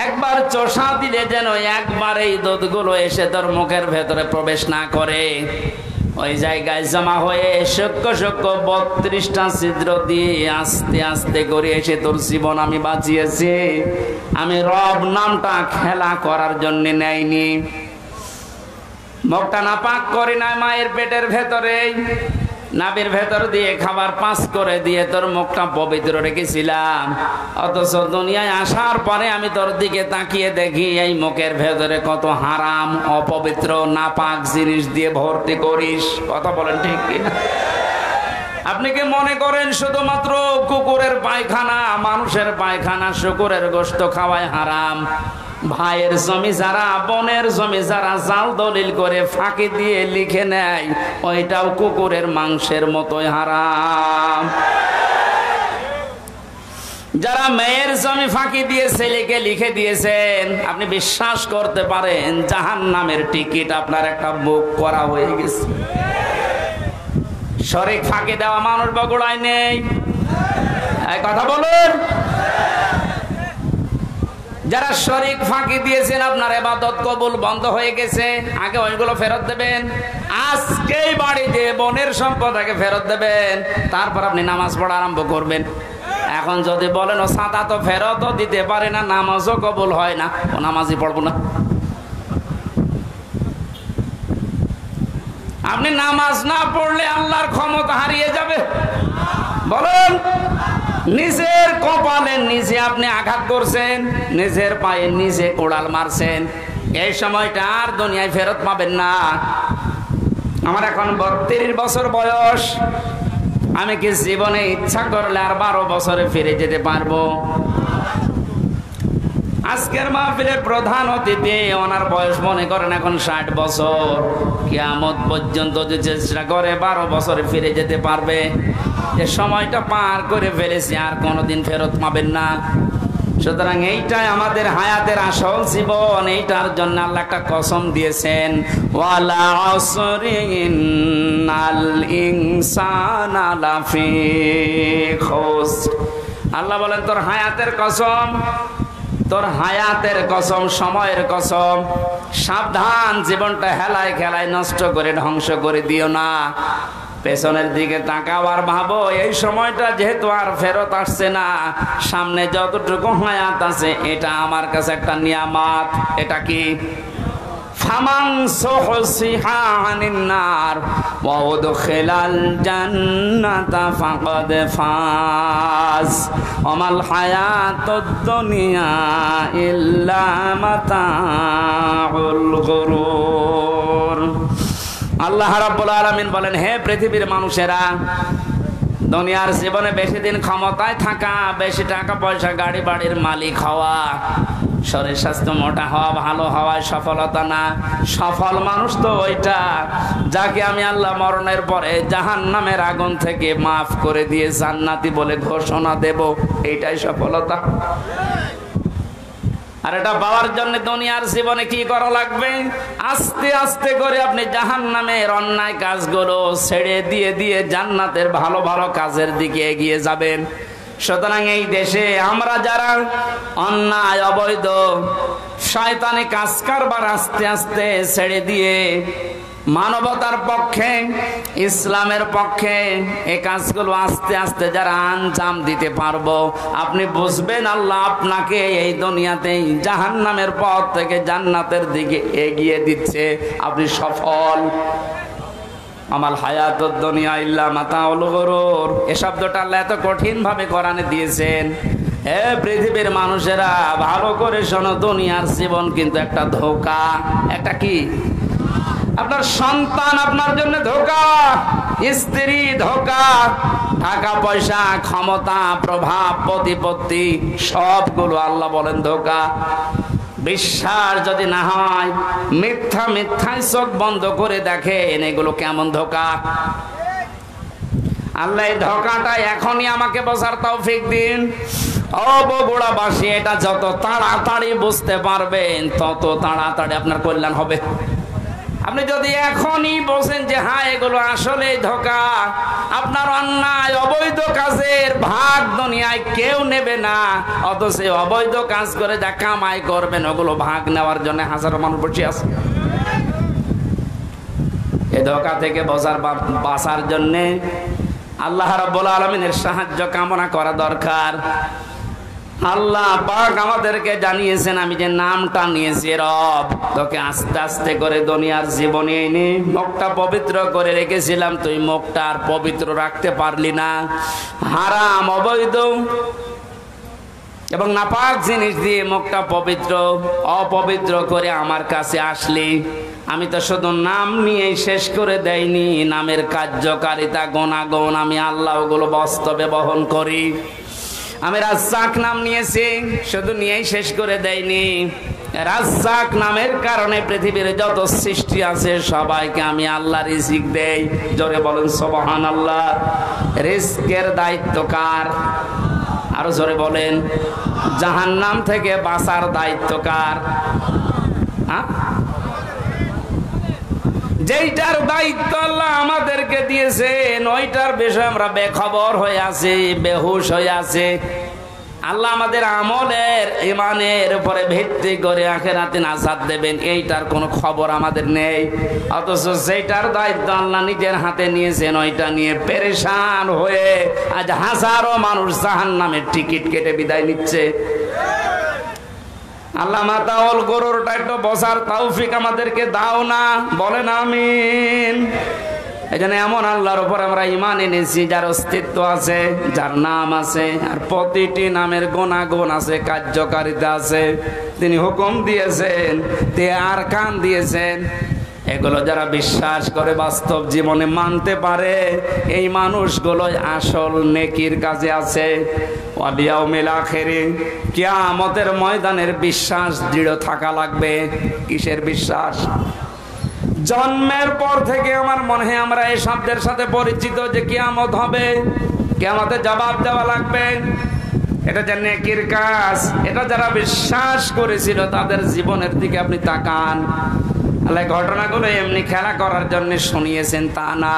Speaker 2: একবার চষা দিলে যেন একবার এই দুধগুলো এসে তোর মুখের ভেতরে প্রবেশ না করে, ওই জায়গায় জমা হয়ে সূক্ষ্ম সূক্ষ্ম 32টা ছিদ্র দিয়ে আস্তে আস্তে করে এসে তোর জীবন আমি বাঁচিয়েছি। আমি রব নামটা খেলা করার জন্য নেইনি। মুখটা নাপাক করি না মায়ের পেটের ভেতরে, নাভির ভেতর দিয়ে খাবার পাস করে দিয়ে তোর মুখটা পবিত্র রেখেছিলাম, অথচ দুনিয়ায় আসার পরে আমি তোর দিকে তাকিয়ে দেখি এই মুখের ভেতরে কত হারাম অপবিত্র নাপাক জিনিস দিয়ে ভর্তি করিস। কথা বলেন ঠিক কিনা? আপনি কি মনে করেন শুধুমাত্র কুকুরের পায়খানা, মানুষের পায়খানা, শুকুরের গোশত খাওয়ায় হারাম? ভাইয়ের জমি যারা, বোনের জমি যারা জাল দলিল করে ফাঁকি দিয়ে লিখে নেয়, ওইটাও কুকুরের মাংসের মতোই হারাম। যারা মেয়ের জমি ফাঁকি দিয়ে ছেলেকে লিখে দিয়েছেন, আপনি বিশ্বাস করতে পারেন জাহান্নামের টিকিট আপনার একটা বুক করা হয়ে গেছে। শরীক ফাঁকি দেওয়া মানুষ বগুড়ায় নেই, এই কথা বলুন। যারা শরীক ফাঁকি দিয়েছেন আপনার ইবাদত কবুল বন্ধ হয়ে গেছে, আগে ওইগুলো ফেরত দেবেন। আজকেই বাড়িতে বোনের সম্পদ আগে ফেরত দেবেন, তারপর আপনি নামাজ পড়া আরম্ভ করবেন। এখন যদি বলেন ও সাদা তো ফেরতও দিতে পারে না, নামাজও কবুল হয় না, ও নামাজই পড়বো না। আপনি নামাজ না পড়লে আল্লাহর ক্ষমতা হারিয়ে যাবে। বলেন, নিজের কপালে নিজে আপনি আঘাত করছেন, নিজের পায়ে নিজে কোড়াল মারছেন, এই সময়টা আর দুনিয়ায় ফেরত পাবেন না। আমার এখন 32 বছর বয়স, আমি কি জীবনে ইচ্ছা করলে আর 12 বছরে ফিরে যেতে পারবো? আজকের মাহফিলের প্রধান অতিথি, ওনার বয়স মনে করেন এখন 60 বছর। কিয়ামত পর্যন্ত যে চেষ্টা করে 12 বছরে ফিরে যেতে পারবে। যে সময়টা পার করে ফেলেছি আর কোনোদিন ফেরত পাবেন না। সুতরাং এইটাই আমাদের হায়াতের আসল জীবন। এইটার জন্য আল্লাহ একটা কসম দিয়েছেন, ওয়ালা আসরি ইন্নাল ইনসানা লাফি খুসর। আল্লাহ বলেন তোর হায়াতের কসম, তোর হায়াতের কসম, সময়ের কসম, সাবধান, জীবনটা হেলায় খেলায় নষ্ট করে ধ্বংস করে দিও না। পেছনের দিকে তাকাও আর ভাবো এই সময়টা যেহেতু আর ফেরত আসছে না, সামনে যতটুকু হায়াত আছে এটা আমার কাছে একটা নিয়ামত। এটা কি? ফামান সুহসিহা আনিন নার ওয়া উদখিলাল জান্নাতা ফাকাদ ফাজ ওয়ামাল হায়াতুদ দুনিয়া ইল্লা মাতাউল গুরুর। আল্লাহ রাব্বুল আলামিন বলেন, হে পৃথিবীর মানুষেরা, দুনিয়ার জীবনে বেশি দিন ক্ষমতায় থাকা, বেশি টাকা পয়সা, গাড়ি বাড়ির মালিক হওয়া, শরীর স্বাস্থ্য মোটা হওয়া, ভালো হওয়ায় সফলতা না। সফল মানুষ তো ওইটা যাকে আমি আল্লাহ মরণের পরে জাহান্নামের আগুন থেকে মাফ করে দিয়ে জান্নাতি বলে ঘোষণা দেব, এইটাই সফলতা। আর এটা পাওয়ার জন্য দুনিয়ার জীবনে কি করা লাগবে? আস্তে আস্তে করে আপনি জাহান্নামের অন্যায় কাজগুলো ছেড়ে দিয়ে দিয়ে জান্নাতের ভালো ভালো কাজের দিকে এগিয়ে যাবেন। সুতরাং এই দেশে আমরা যারা অন্যায়, অবৈধ, শয়তানি কাজ কারবার আস্তে আস্তে ছেড়ে দিয়ে মানবতার পক্ষে, ইসলামের পক্ষে এই কাজগুলো আস্তে আস্তে যারা আঞ্জাম দিতে পারবো, আপনি বুঝবেন আল্লাহ আপনাকে এই দুনিয়াতেই জাহান্নামের পথ থেকে জান্নাতের দিকে এগিয়ে দিচ্ছে। আপনি সফল। আমাল হায়াতুদ দুনিয়া ইল্লা মাতাউল গুরুর, এই শব্দটা আল্লাহ এত কঠিন ভাবে কোরআনে দিয়েছেন। হে পৃথিবীর মানুষেরা, ভালো করে শোনো, দুনিয়ার জীবন কিন্তু একটা ধোঁকা। একটা কি? আপনার সন্তান আপনার জন্য ধোঁকা, স্ত্রী ধোঁকা, টাকা পয়সা, ক্ষমতা, প্রভাব, প্রতিপত্তি, সবগুলো আল্লাহ বলেন ধোঁকা। বিশ্বাস যদি না হয়, মিথ্যা মিথ্যায় চোখ বন্ধ করে দেখেন এগুলো কেমন ধোঁকা। আল্লাহ এই ধোঁকাটা এখনই আমাকে বোঝার তৌফিক দিন। ও বগুড়াবাসী, এটা যত তাড়াতাড়ি বুঝতে পারবেন তত তাড়াতাড়ি আপনার কল্যাণ হবে। আপনি যদি এখনই বলছেন যে হ্যাঁ এগুলো আসলে ধোঁকা, আপনার অন্যায় অবৈধ কাজের ভাগ দুনিয়ায় কেউ নেবে না, অথচ অবৈধ কাজ করে যা কামাই করবেন ওগুলো ভাগ নেওয়ার জন্য হাজারো মানুষ বসে আছে। এই ধোঁকা থেকে বাঁচার জন্যে আল্লাহ রাব্বুল আলামিনের সাহায্য কামনা করা দরকার। আল্লাহ পাক আমাদেরকে জানিয়েছেন, আমি যে নামটা নিয়েছি রব, তোকে আস্তে আস্তে করে দুনিয়ার জীবনে এনে মুখটা পবিত্র করে রেখেছিলাম, তুই মুখটা আর পবিত্র রাখতে পারলি না। হারাম, অবৈধ এবং নাপাক জিনিস দিয়ে মুখটা পবিত্র অপবিত্র করে আমার কাছে আসলি। আমি তো শুধু নাম নিয়েই শেষ করে দেয়নি, নামের কার্যকারিতা গুণাগুণ আমি আল্লাহ ওগুলো বাস্তবে বহন করি। আমি রাজ্জাক নাম নিয়েছি, শুধু নিয়েই শেষ করে দেয়নি। রাজ্জাক নামের কারণে পৃথিবীর যত সৃষ্টি আছে সবাইকে আমি আল্লাহ রিজিক দেই। জোরে বলেন সুবহানাল্লাহ। রিজকের দায়িত্ব কার? আরো জোরে বলেন। জাহান্নাম থেকে বাঁচার দায়িত্ব কার? যেইটার দায়িত্ব আল্লাহ আমাদেরকে দিয়েছেন ওইটার বিষয়ে আমরা বেখবর হয়ে আছি, বেহুশ হয়ে আছে। আল্লাহ আমাদের আমলের ইমানের উপরে ভিত্তি করে আখিরাতে নাজাত দেবেন, এইটার কোনো খবর আমাদের নেই। অথচ যেটার দায়িত্ব আল্লাহ নিজের হাতে নিয়েছেন ওইটা নিয়ে পেরেশান হয়ে আজ হাজারো মানুষ জাহান্নামের টিকিট কেটে বিদায় নিচ্ছে। আল্লাহ মাতাওয়াল গরুরটা একটু বসার তৌফিক আমাদেরকে দাও না, বলেন আমিন। এজন্য এমন আল্লাহর উপর আমরা ঈমান এনেছি যার অস্তিত্ব আছে, যার নাম আছে, আর প্রতিটি নামের গুণাগুণ আছে, কার্যকারিতা আছে। তিনি হুকুম দিয়েছেন, তে আর কান দিয়েছেন। এগুলো যারা বিশ্বাস করে বাস্তব জীবনে মানতে পারে এই মানুষগুলোই আসল নেকির কাজে আছে। ওয়াল ইয়াউমিল আখিরি, কিয়ামতের ময়দানের বিশ্বাস দৃঢ় থাকা লাগবে। কিসের বিশ্বাস? জন্মের পর থেকে আমার মনে হয় আমরা এই শব্দের সাথে পরিচিত যে কিয়ামত হবে, কিয়ামতে জবাব দেওয়া লাগবে। এটা যে নেকির কাজ, এটা যারা বিশ্বাস করেছিল তাদের জীবনের দিকে আপনি তাকান। আল্লাহ ঘটনাগুলো এমনি খেলা করার জন্য শুনিয়েছেন তা না।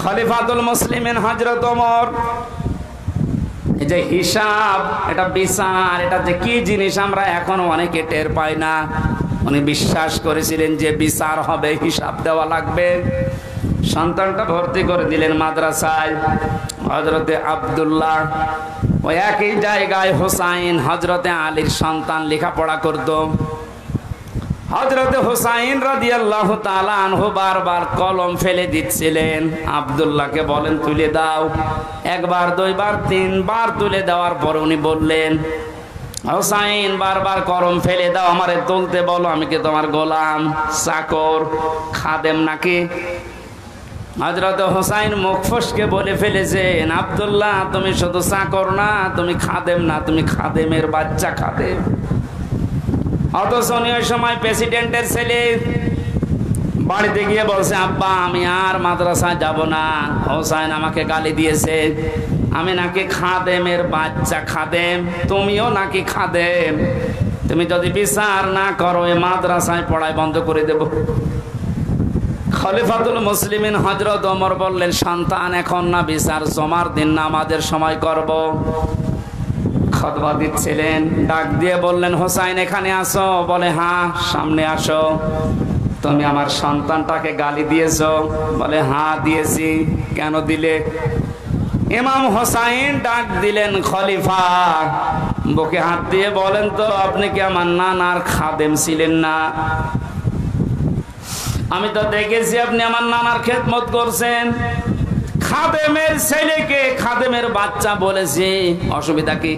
Speaker 2: খলিফাতুল মুসলিমিন হযরত ওমর, এই যে হিসাব, এটা বিচার, এটা যে কি জিনিস আমরা এখনো অনেকে টের পাই না। উনি বিশ্বাস করেছিলেন যে বিচার হবে, হিসাব দেওয়া লাগবে। সন্তানটা ভর্তি করে দিলেন মাদ্রাসায়। হযরতে আব্দুল্লাহ, ওই একই জায়গায় হুসাইন হযরতে আলীর সন্তান লেখাপড়া করত। হযরতে হুসাইন রাদিয়াল্লাহু তাআলা আনহু বারবার কলম ফেলে দিচ্ছিলেন। আব্দুল্লাহকে বলেন তুলে দাও। একবার, দুইবার, তিনবার তুলে দেওয়ার পর উনি বললেন, হুসাইন বারবার কলম ফেলে দাও, আমারে তুলতে বলো, আমি কি তোমার গোলাম, চাকর, খাদেম নাকি? হযরত হুসাইন মুখ ফসকে বলে ফেলেছেন, আব্দুল্লাহ তুমি শুধু চাকর না, তুমি খাদেম না, তুমি খাদেমের বাচ্চা, খাদেম। অথচ উনি ওই সময় প্রেসিডেন্টের ছেলে। বাড়িতে গিয়ে বলছে, আব্বা আমি আর মাদ্রাসায় যাব না, হুসাইন আমাকে গালি দিয়েছে, আমি নাকি খাদেমের বাচ্চা, খাদেম, তুমিও নাকি খাদেম, তুমি যদি বিচার না করো এই মাদ্রাসায় পড়াই বন্ধ করে দেব। খলিফাতুল মুসলিমিন হযরত ওমর বললেন, সন্তান এখন না, বিচার জমার দিন নামাজের সময় করব। খুতবা দিচ্ছিলেন, ডাক দিয়ে বললেন, হুসাইন এখানে আসো। বলে হ্যাঁ, সামনে আসো। তুমি আমার সন্তানটাকে গালি দিয়েছো? বলে হ্যাঁ দিয়েছি। কেন দিলে? ইমাম হুসাইন ডাক দিলেন, খলিফা বুকে হাত দিয়ে বলেন তো, আপনি কি আমার নানার খাদেম ছিলেন না? আমি তো দেখেছি আপনি আমার নানার খেদমত করছেন। খাদেমের ছেলেকে খাদেমের বাচ্চা বলেছি, অসুবিধা কি?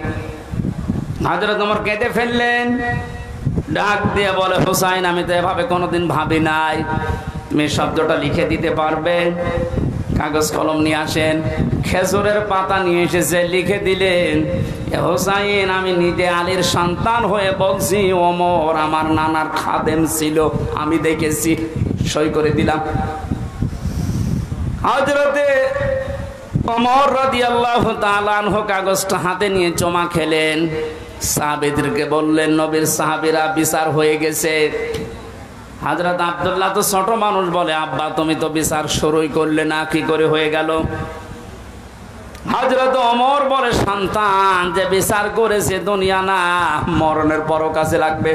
Speaker 2: হযরত ওমর কেঁদে ফেললেন। ডাক দিয়ে বলে, হুসাইন আমি তো এভাবে কোনোদিন ভাবি নাই, তুমি শব্দটা লিখে দিতে পারবে? কাগজ কলম নিয়ে আসেন। খেজুরের পাতা নিয়ে এসেছে, লিখে দিলেন, হুসাইন আমি নিজে আলীর সন্তান হয়ে বলছি, ওমর আমার নানার খাদেম ছিল, আমি দেখেছি, সই করে দিলাম। হযরতে ওমর রাদিয়াল্লাহু তাআলা আনহু কাগজটা হাতে নিয়ে চমা খেলেন। সাহাবীদেরকে বললেন, নবীর সাহাবীরা বিচার হয়ে গেছে। হযরত আব্দুল্লাহ তো ছোট মানুষ, বলে আব্বা তুমি তো বিচার শুরুই করলে না, কি করে হয়ে গেল? হযরত ওমর বলে, সন্তান যে বিচার করেছে দুনিয়া না, মরণের পরও কাজে লাগবে।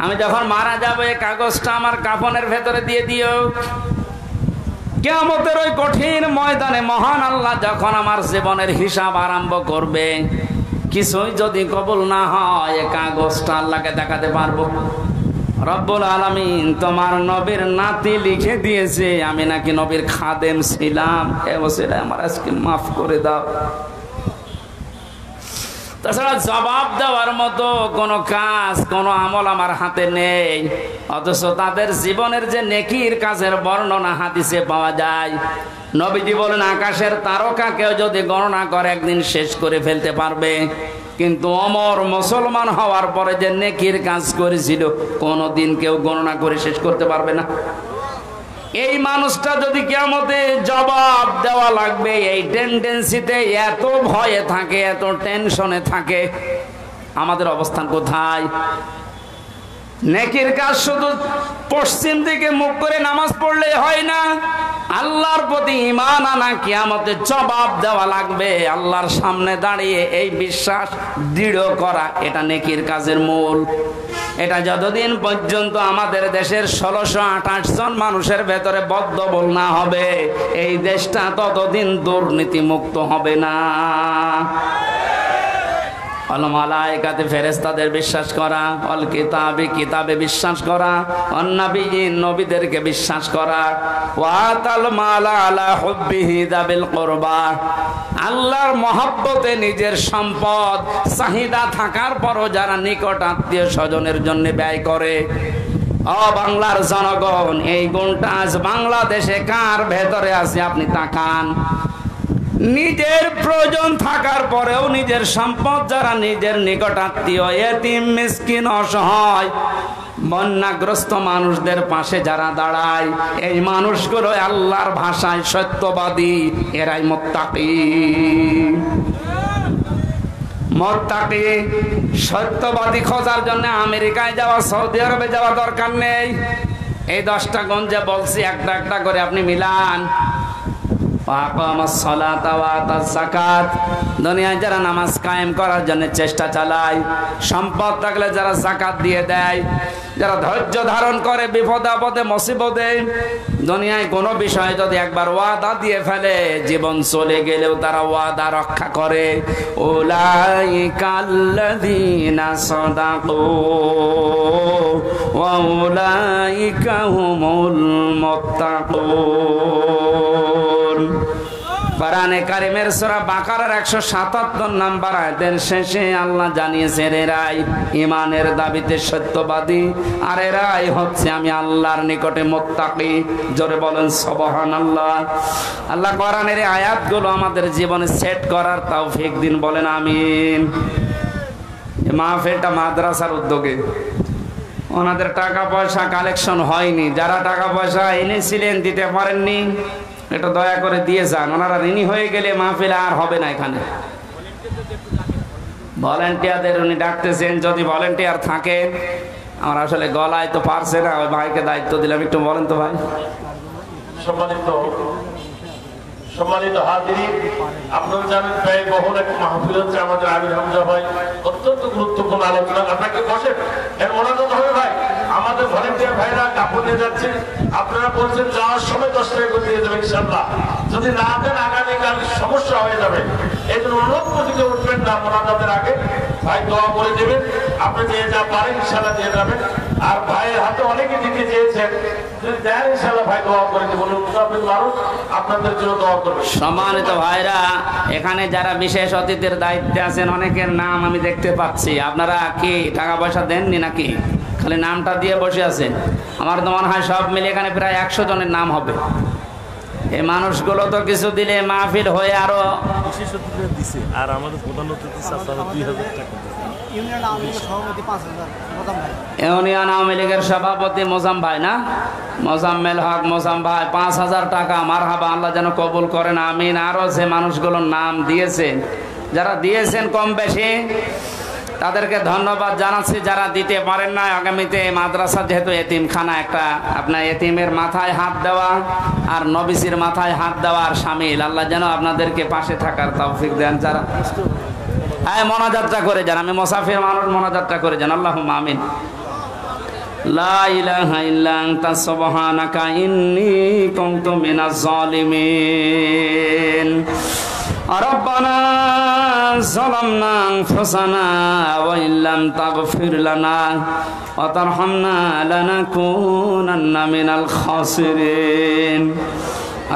Speaker 2: আমি যখন মারা যাব এই কাগজটা আমার কাফনের ভেতরে দিয়ে দিও। কিয়ামতের ওই কঠিন ময়দানে মহান আল্লাহ যখন আমার জীবনের হিসাব আরম্ভ করবে, কিছুই যদি কবুল না হয় এই কাগজটা আল্লাহকে দেখাতে পারবো। রব্বুল আলামিন তোমার নবীর নাতি লিখে দিয়েছে আমি নাকি নবীর খাদেম ছিলাম, এ বছরে আমার আজকে মাফ করে দাও। তাছাড়া জবাব দেওয়ার মতো কোনো কাজ কোনো আমল আমার হাতে নেই, অথচ তাদের জীবনের যে নেকির কাজের বর্ণনা হাদিসে পাওয়া যায়। নবীজি বলেন আকাশের তারকাকেও যদি গণনা করে একদিন শেষ করে ফেলতে পারবে, কিন্তু অমর মুসলমান হওয়ার পরে যে নেকির কাজ করেছিল কোনোদিন কেউ গণনা করে শেষ করতে পারবে না। এই মানুষটা যদি কিয়ামতে জবাব দেওয়া লাগবে এই টেন্ডেন্সিতে এত ভয়ে থাকে, এত টেনশনে থাকে, আমাদের অবস্থান কোথায়? নেকির কাজ শুধু পশ্চিম দিকে মুখ করে নামাজ পড়লে হয় না, আল্লাহর প্রতি ঈমান আনা, কিয়ামতে জবাব দেওয়া লাগবে আল্লাহর সামনে দাঁড়িয়ে এই বিশ্বাস দৃঢ় করা, এটা নেকির কাজের মূল। এটা যতদিন পর্যন্ত আমাদের দেশের 1628 জন মানুষের ভেতরে বদ্ধবল না হবে এই দেশটা ততদিন দুর্নীতি মুক্ত হবে না। আল মালায়েকাতে ফেরেশতাদের বিশ্বাস করা, অল কিতাবে কিতাবে বিশ্বাস করা, অন নবিয়্যিন নবীদেরকে বিশ্বাস করা, ওয়াতাল মালা আলা হুব্বিহি যাবিল কুরবা, আল্লাহর মহব্বতে নিজের সম্পদ চাহিদা থাকার পরও যারা নিকট আত্মীয় স্বজনের জন্য ব্যয় করে। ও বাংলার জনগণ, এই গুণটা আজ বাংলাদেশে কার ভেতরে আছে আপনি তাকান। নিজের প্রয়োজন থাকার পরেও নিজের সম্পদ যারা নিজের নিকট আত্মীয়, এতিম, মিসকিন, অসহায়, বন্যাগ্রস্ত মানুষদের পাশে যারা দাঁড়ায়, এই মানুষগুলো আল্লাহর ভাষায় সত্যবাদী, এরাই মুত্তাকি। মুত্তাকি সত্যবাদী খোঁজার জন্য আমেরিকায় যাওয়া, সৌদি আরবে যাওয়া দরকার নেই। এই 10টা গঞ্জে বলছি, একটা একটা করে আপনি মিলান। দুনিয়ায় যারা নামাজ কায়েম করার জন্য চেষ্টা চালায়, সম্পদ থাকলে যারা যাকাত দিয়ে দেয়, যারা ধৈর্য ধারণ করে বিপদে আপদে মুসিবতে, দুনিয়ায় কোনো বিষয়ে যদি একবার ওয়াদা দিয়ে ফেলে জীবন চলে গেলেও তারা ওয়াদা রক্ষা করে। উলাইকাল্লাযীনা সাদাকু ওয়া উলাইকা হুমুল মুত্তাকুন। কোরআনে কারিমের সূরা বাকারার 177 নম্বর আয়াতের শেষে আল্লাহ জানিয়েছেন এরাই ঈমানের দাবিতে সত্যবাদী, আর এরাই হচ্ছে আমি আল্লাহর নিকটে মুত্তাকি। জোরে বলেন সুবহানাল্লাহ। আল্লাহ কোরআনের এই আয়াতগুলো আমাদের জীবনে সেট করার তৌফিক দিন, বলেন আমিন। এই মাহফিলটা মাদ্রাসার উদ্যোগে, ওনাদের টাকা পয়সা কালেকশন হয়নি, যারা টাকা পয়সা এনেছিলেন দিতে পারেননি এটা দয়া করে দিয়ে যান। ওনারা ঋণী হয়ে গেলে মাহফিল আর হবে না। এখানে ভলেন্টিয়ারদের উনি ডাকতেছেন, যদি ভলেন্টিয়ার থাকে। আমার আসলে গলায় তো পারছে না, ওই ভাইকে দায়িত্ব দিলাম, একটু বলেন তো ভাই।
Speaker 1: সম্মানিত হাজিরিন, আপনারা জানেন ব্যয়বহুল এক মাহফিল হচ্ছে আমাদের আমির হামজা ভাই, অত্যন্ত গুরুত্বপূর্ণ আলোচনা। আপনাকে বসেন, এর মনোযোগ হবে ভাই। আমাদের ভলেন্টিয়ার ভাইরা কাপড় নিয়ে যাচ্ছে, আপনারা বলছেন যাওয়ার সময় 10 টাকা করে দিয়ে দেবেন ইনশাআল্লাহ। যদি না দেন আগামীকাল সমস্যা হয়ে যাবে। এই জন্য অনুরোধ করতে উঠবেন না, মোনাজাতের আগে ভাই দোয়া করে দেবেন। আপনি যে যা পারেন ইনশাআল্লাহ দিয়ে যাবেন। আর ভাইয়ের হাতে অনেকে দিতে চেয়েছেন, যদি দেন ইনশাআল্লাহ ভাই দোয়া করে দেবেন। আপনাদের জন্য দোয়া করবেন।
Speaker 2: সম্মানিত ভাইরা, এখানে যারা বিশেষ অতিথির দায়িত্বে আছেন অনেকের নাম আমি দেখতে পাচ্ছি। আপনারা কি টাকা পয়সা দেননি নাকি? খালি নামটা দিয়ে বসে আছেন। আমার তো মনে হয় সব মিলে এখানে প্রায় 100 জনের নাম হবে। এই মানুষগুলো তো কিছু দিলে মাহফিল হয়ে আরো
Speaker 3: দিছে, আর আমাদের প্রধান অতিথি 2000 টাকা।
Speaker 2: ইউনিয়ন আওয়ামী লীগের সভাপতি মোজাম ভাই না, মোজাম্মেল হক মোজাম ভাই 5000 টাকা। মারহাবা, আল্লাহ যেন কবুল করেন, আমিন। আরো যে মানুষগুলোর নাম দিয়েছেন, যারা দিয়েছেন কম বেশি তাদেরকে ধন্যবাদ জানাচ্ছি। যারা দিতে পারেন না, আগামীতে মাদ্রাসা যেহেতু এতিমখানা, একটা আপনার এতিমের মাথায় হাত দেওয়া আর নবীসির মাথায় হাত দেওয়ার শামিল। আল্লাহ যেন আপনাদেরকে পাশে থাকার তৌফিক দেন। যারা মোনাজাতটা করে যান, আমি মুসাফির মানুষ, মোনাজাতটা করে যান। আল্লাহুম্মা আমিন। লা ইলাহা ইল্লা আনতা সুবহানাকা ইন্নী কুনতু মিনাজ জালিমিন। ربنا ظلمنا أنفسنا وإن لم تغفر لنا وترحمنا لنكونن من الخاسرين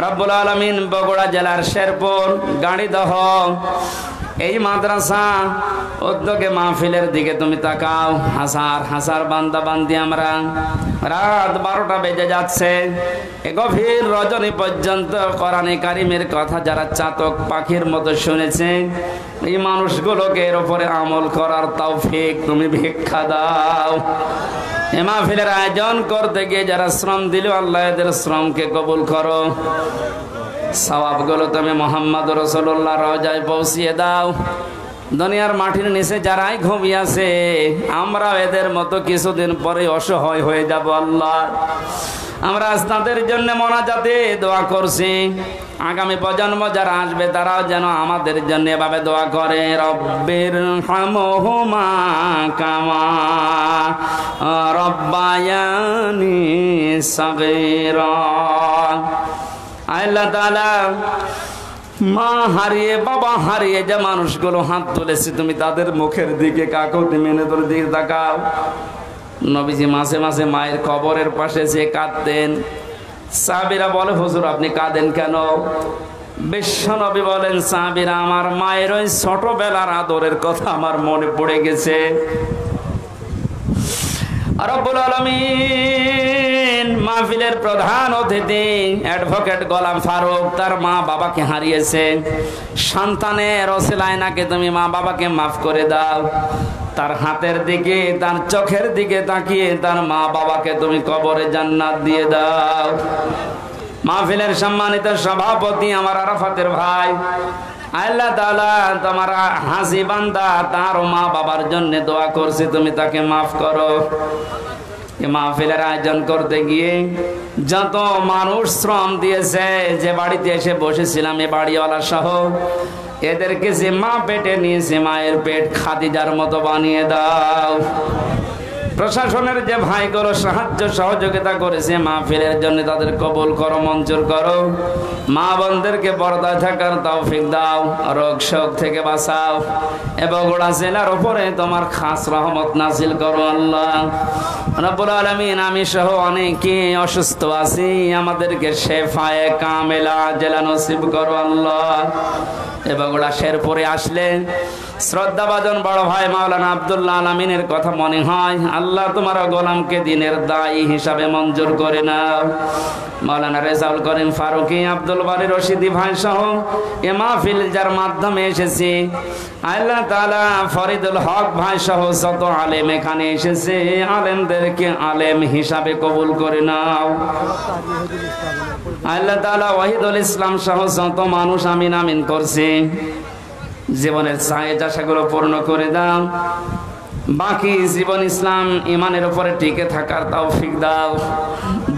Speaker 2: রব্বুল আলামিন বগুড়া জেলার শেরপুর গাড়িদহ এই মাদ্রাসা উদ্যোগে মাহফিলের দিকে তুমি তাকাও। হাজার হাজার বান্দা বান্দি আমরা, রাত 12টা বেজে যাচ্ছে, এ গভীর রজনী পর্যন্ত কোরআনে কারিমের কথা যারা চাতক পাখির মতো শুনেছে, এই মানুষগুলোকে এর উপরে আমল করার তৌফিক তুমি ভিক্ষা দাও। এ মাহফিলের আয়োজন করতে গিয়ে যারা শ্রম দিল, আল্লাহ এদের শ্রমকে কবুল করো। সওয়াবগুলো তুমি মুহাম্মদ রাসূলুল্লাহ রওজায় পৌঁছিয়ে দাও। দুনিয়ার মাটির নিচে যারাই ঘুমিয়ে আছে, আমরা এদের মতো কিছুদিন পরে অসহায় হয়ে যাব আল্লাহ। আমরা আজ তাদের জন্য মোনাজাতে দোয়া করছি, আগামী প্রজন্ম যারা আসবে তারাও যেন আমাদের জন্য এভাবে দোয়া করে, রব্বির হামহুমা কামা রব্বায়ানি সাগীরা। আল্লাহ তাআলা মা হারিয়ে বাবা হারিয়ে যে মানুষগুলো হাত তুলেছে, তুমি তাদের মুখের দিকে কাকুতি মিনতির দিকে তাকাও। নবীজি মাঝে মাঝে মায়ের কবরের পাশে যে কাঁদতেন, সাহাবীরা বলে হুজুর আপনি কাঁদেন কেন? বিশ্ব নবী বলেন, সাহাবীরা আমার মায়ের ওই ছোটবেলার আদরের কথা আমার মনে পড়ে গেছে। রব্বুল আলামিন মাহফিলের প্রধান অতিথি অ্যাডভোকেট গোলাম ফারুক তার মা বাবাকে হারিয়েছে। সন্তানের ওসিলায় নাকি তুমি মা বাবাকে মাফ করে দাও। তার হাতের দিকে তার চোখের দিকে তাকিয়ে তার মা বাবাকে তুমি কবরে জান্নাত দিয়ে দাও। মাহফিলের সম্মানিত সভাপতি আমার আরাফাতের ভাই, আল্লাহ তাআলা তোমার হাসি বান্দা তার মা বাবার জন্য দোয়া করছে, তুমি তাকে মাফ করো। এই মাহফিলের আয়োজন করতে গিয়ে যত মানুষ শ্রম দিয়েছে, যে বাড়িতে এসে বসেছিলাম এ বাড়িওয়ালা সহ, এদেরকে যে মা পেটে নিয়েছে মায়ের পেট খাদিজার মতো বানিয়ে দাও। প্রশাসনের যে ভাইগুলো সাহায্য সহযোগিতা করেছে মাহফিলের জন্য, তাদের কবুল করো, মঞ্জুর করো। মা বোনদেরকে পর্দায় থাকার তৌফিক দাও, রোগ শোক থেকে বাঁচাও এবং গোড়া জেলার উপরে তোমার খাস রহমত নাজিল করো আল্লাহ রাব্বুল আলামিন। আমি সহ অনেকে অসুস্থ আছি, আমাদেরকে শেফায়ে কামেলা জেলা নসিব করো আল্লাহ। এবং ওরা শেরপুরে আসলে শ্রদ্ধাভাজন বড় ভাই মাওলানা আব্দুল্লাহ আলামিনের কথা মনে হয়, আল্লাহ তোমার গোলামকে দিনের দায়ী হিসাবে মঞ্জুর করে নাও। মাওলানা রেজাউল করিম ফারুকি, আব্দুল বারী রশিদি ভাই সহ এ মাহফিল যার মাধ্যমে এসেছি, আল্লাহ তাআলা ফরিদুল হক ভাই সহ যত আলেম এখানে এসেছে, আলেমদেরকে আলেম হিসাবে কবুল করে নাও। আল্লাহ তাআলা ওয়াহিদুল ইসলাম সহ যত মানুষ আমিন আমিন করছে, জীবনের চাহিদা সেগুলো পূর্ণ করে দাও। বাকি জীবন ইসলাম ইমানের উপরে টিকে থাকার তৌফিক দাও।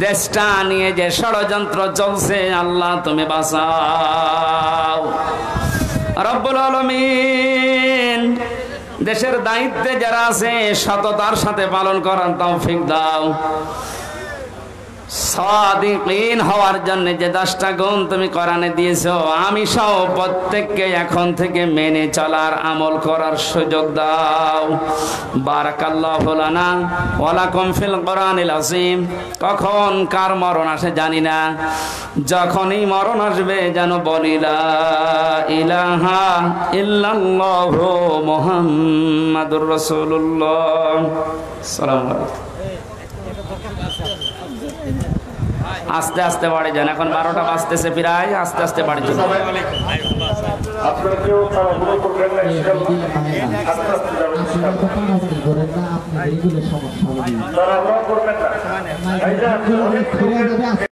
Speaker 2: দেশটা নিয়ে যে ষড়যন্ত্র চলছে আল্লাহ তুমি বাঁচাও রব্বুল আলামিন। দেশের দায়িত্বে যারা আছে সততার সাথে পালন করার তৌফিক দাও। সাদিকিন হওয়ার জন্য যে 10টা গুণ তুমি কোরআনে দিয়েছো, আমি সহ প্রত্যেককে এখন থেকে মেনে চলার আমল করার সুযোগ দাও। বারাকাল্লাহু লানা ওয়া লাকুম ফিল কোরআনিল আযীম। কখন কার মরণ আসে জানি না, যখনই মরণ আসবে যেন বলি লা ইলাহা ইল্লাল্লাহু মুহাম্মাদুর রাসূলুল্লাহ। আসসালামু আলাইকুম। আস্তে আস্তে বাড়ি যান, এখন 12টা বাজতেছে প্রায়, আস্তে আস্তে বাড়ি যান।
Speaker 1: আপনারা কেউ তাড়াহুড়ো করবেন না, তাড়াহুড়ো করবেন না।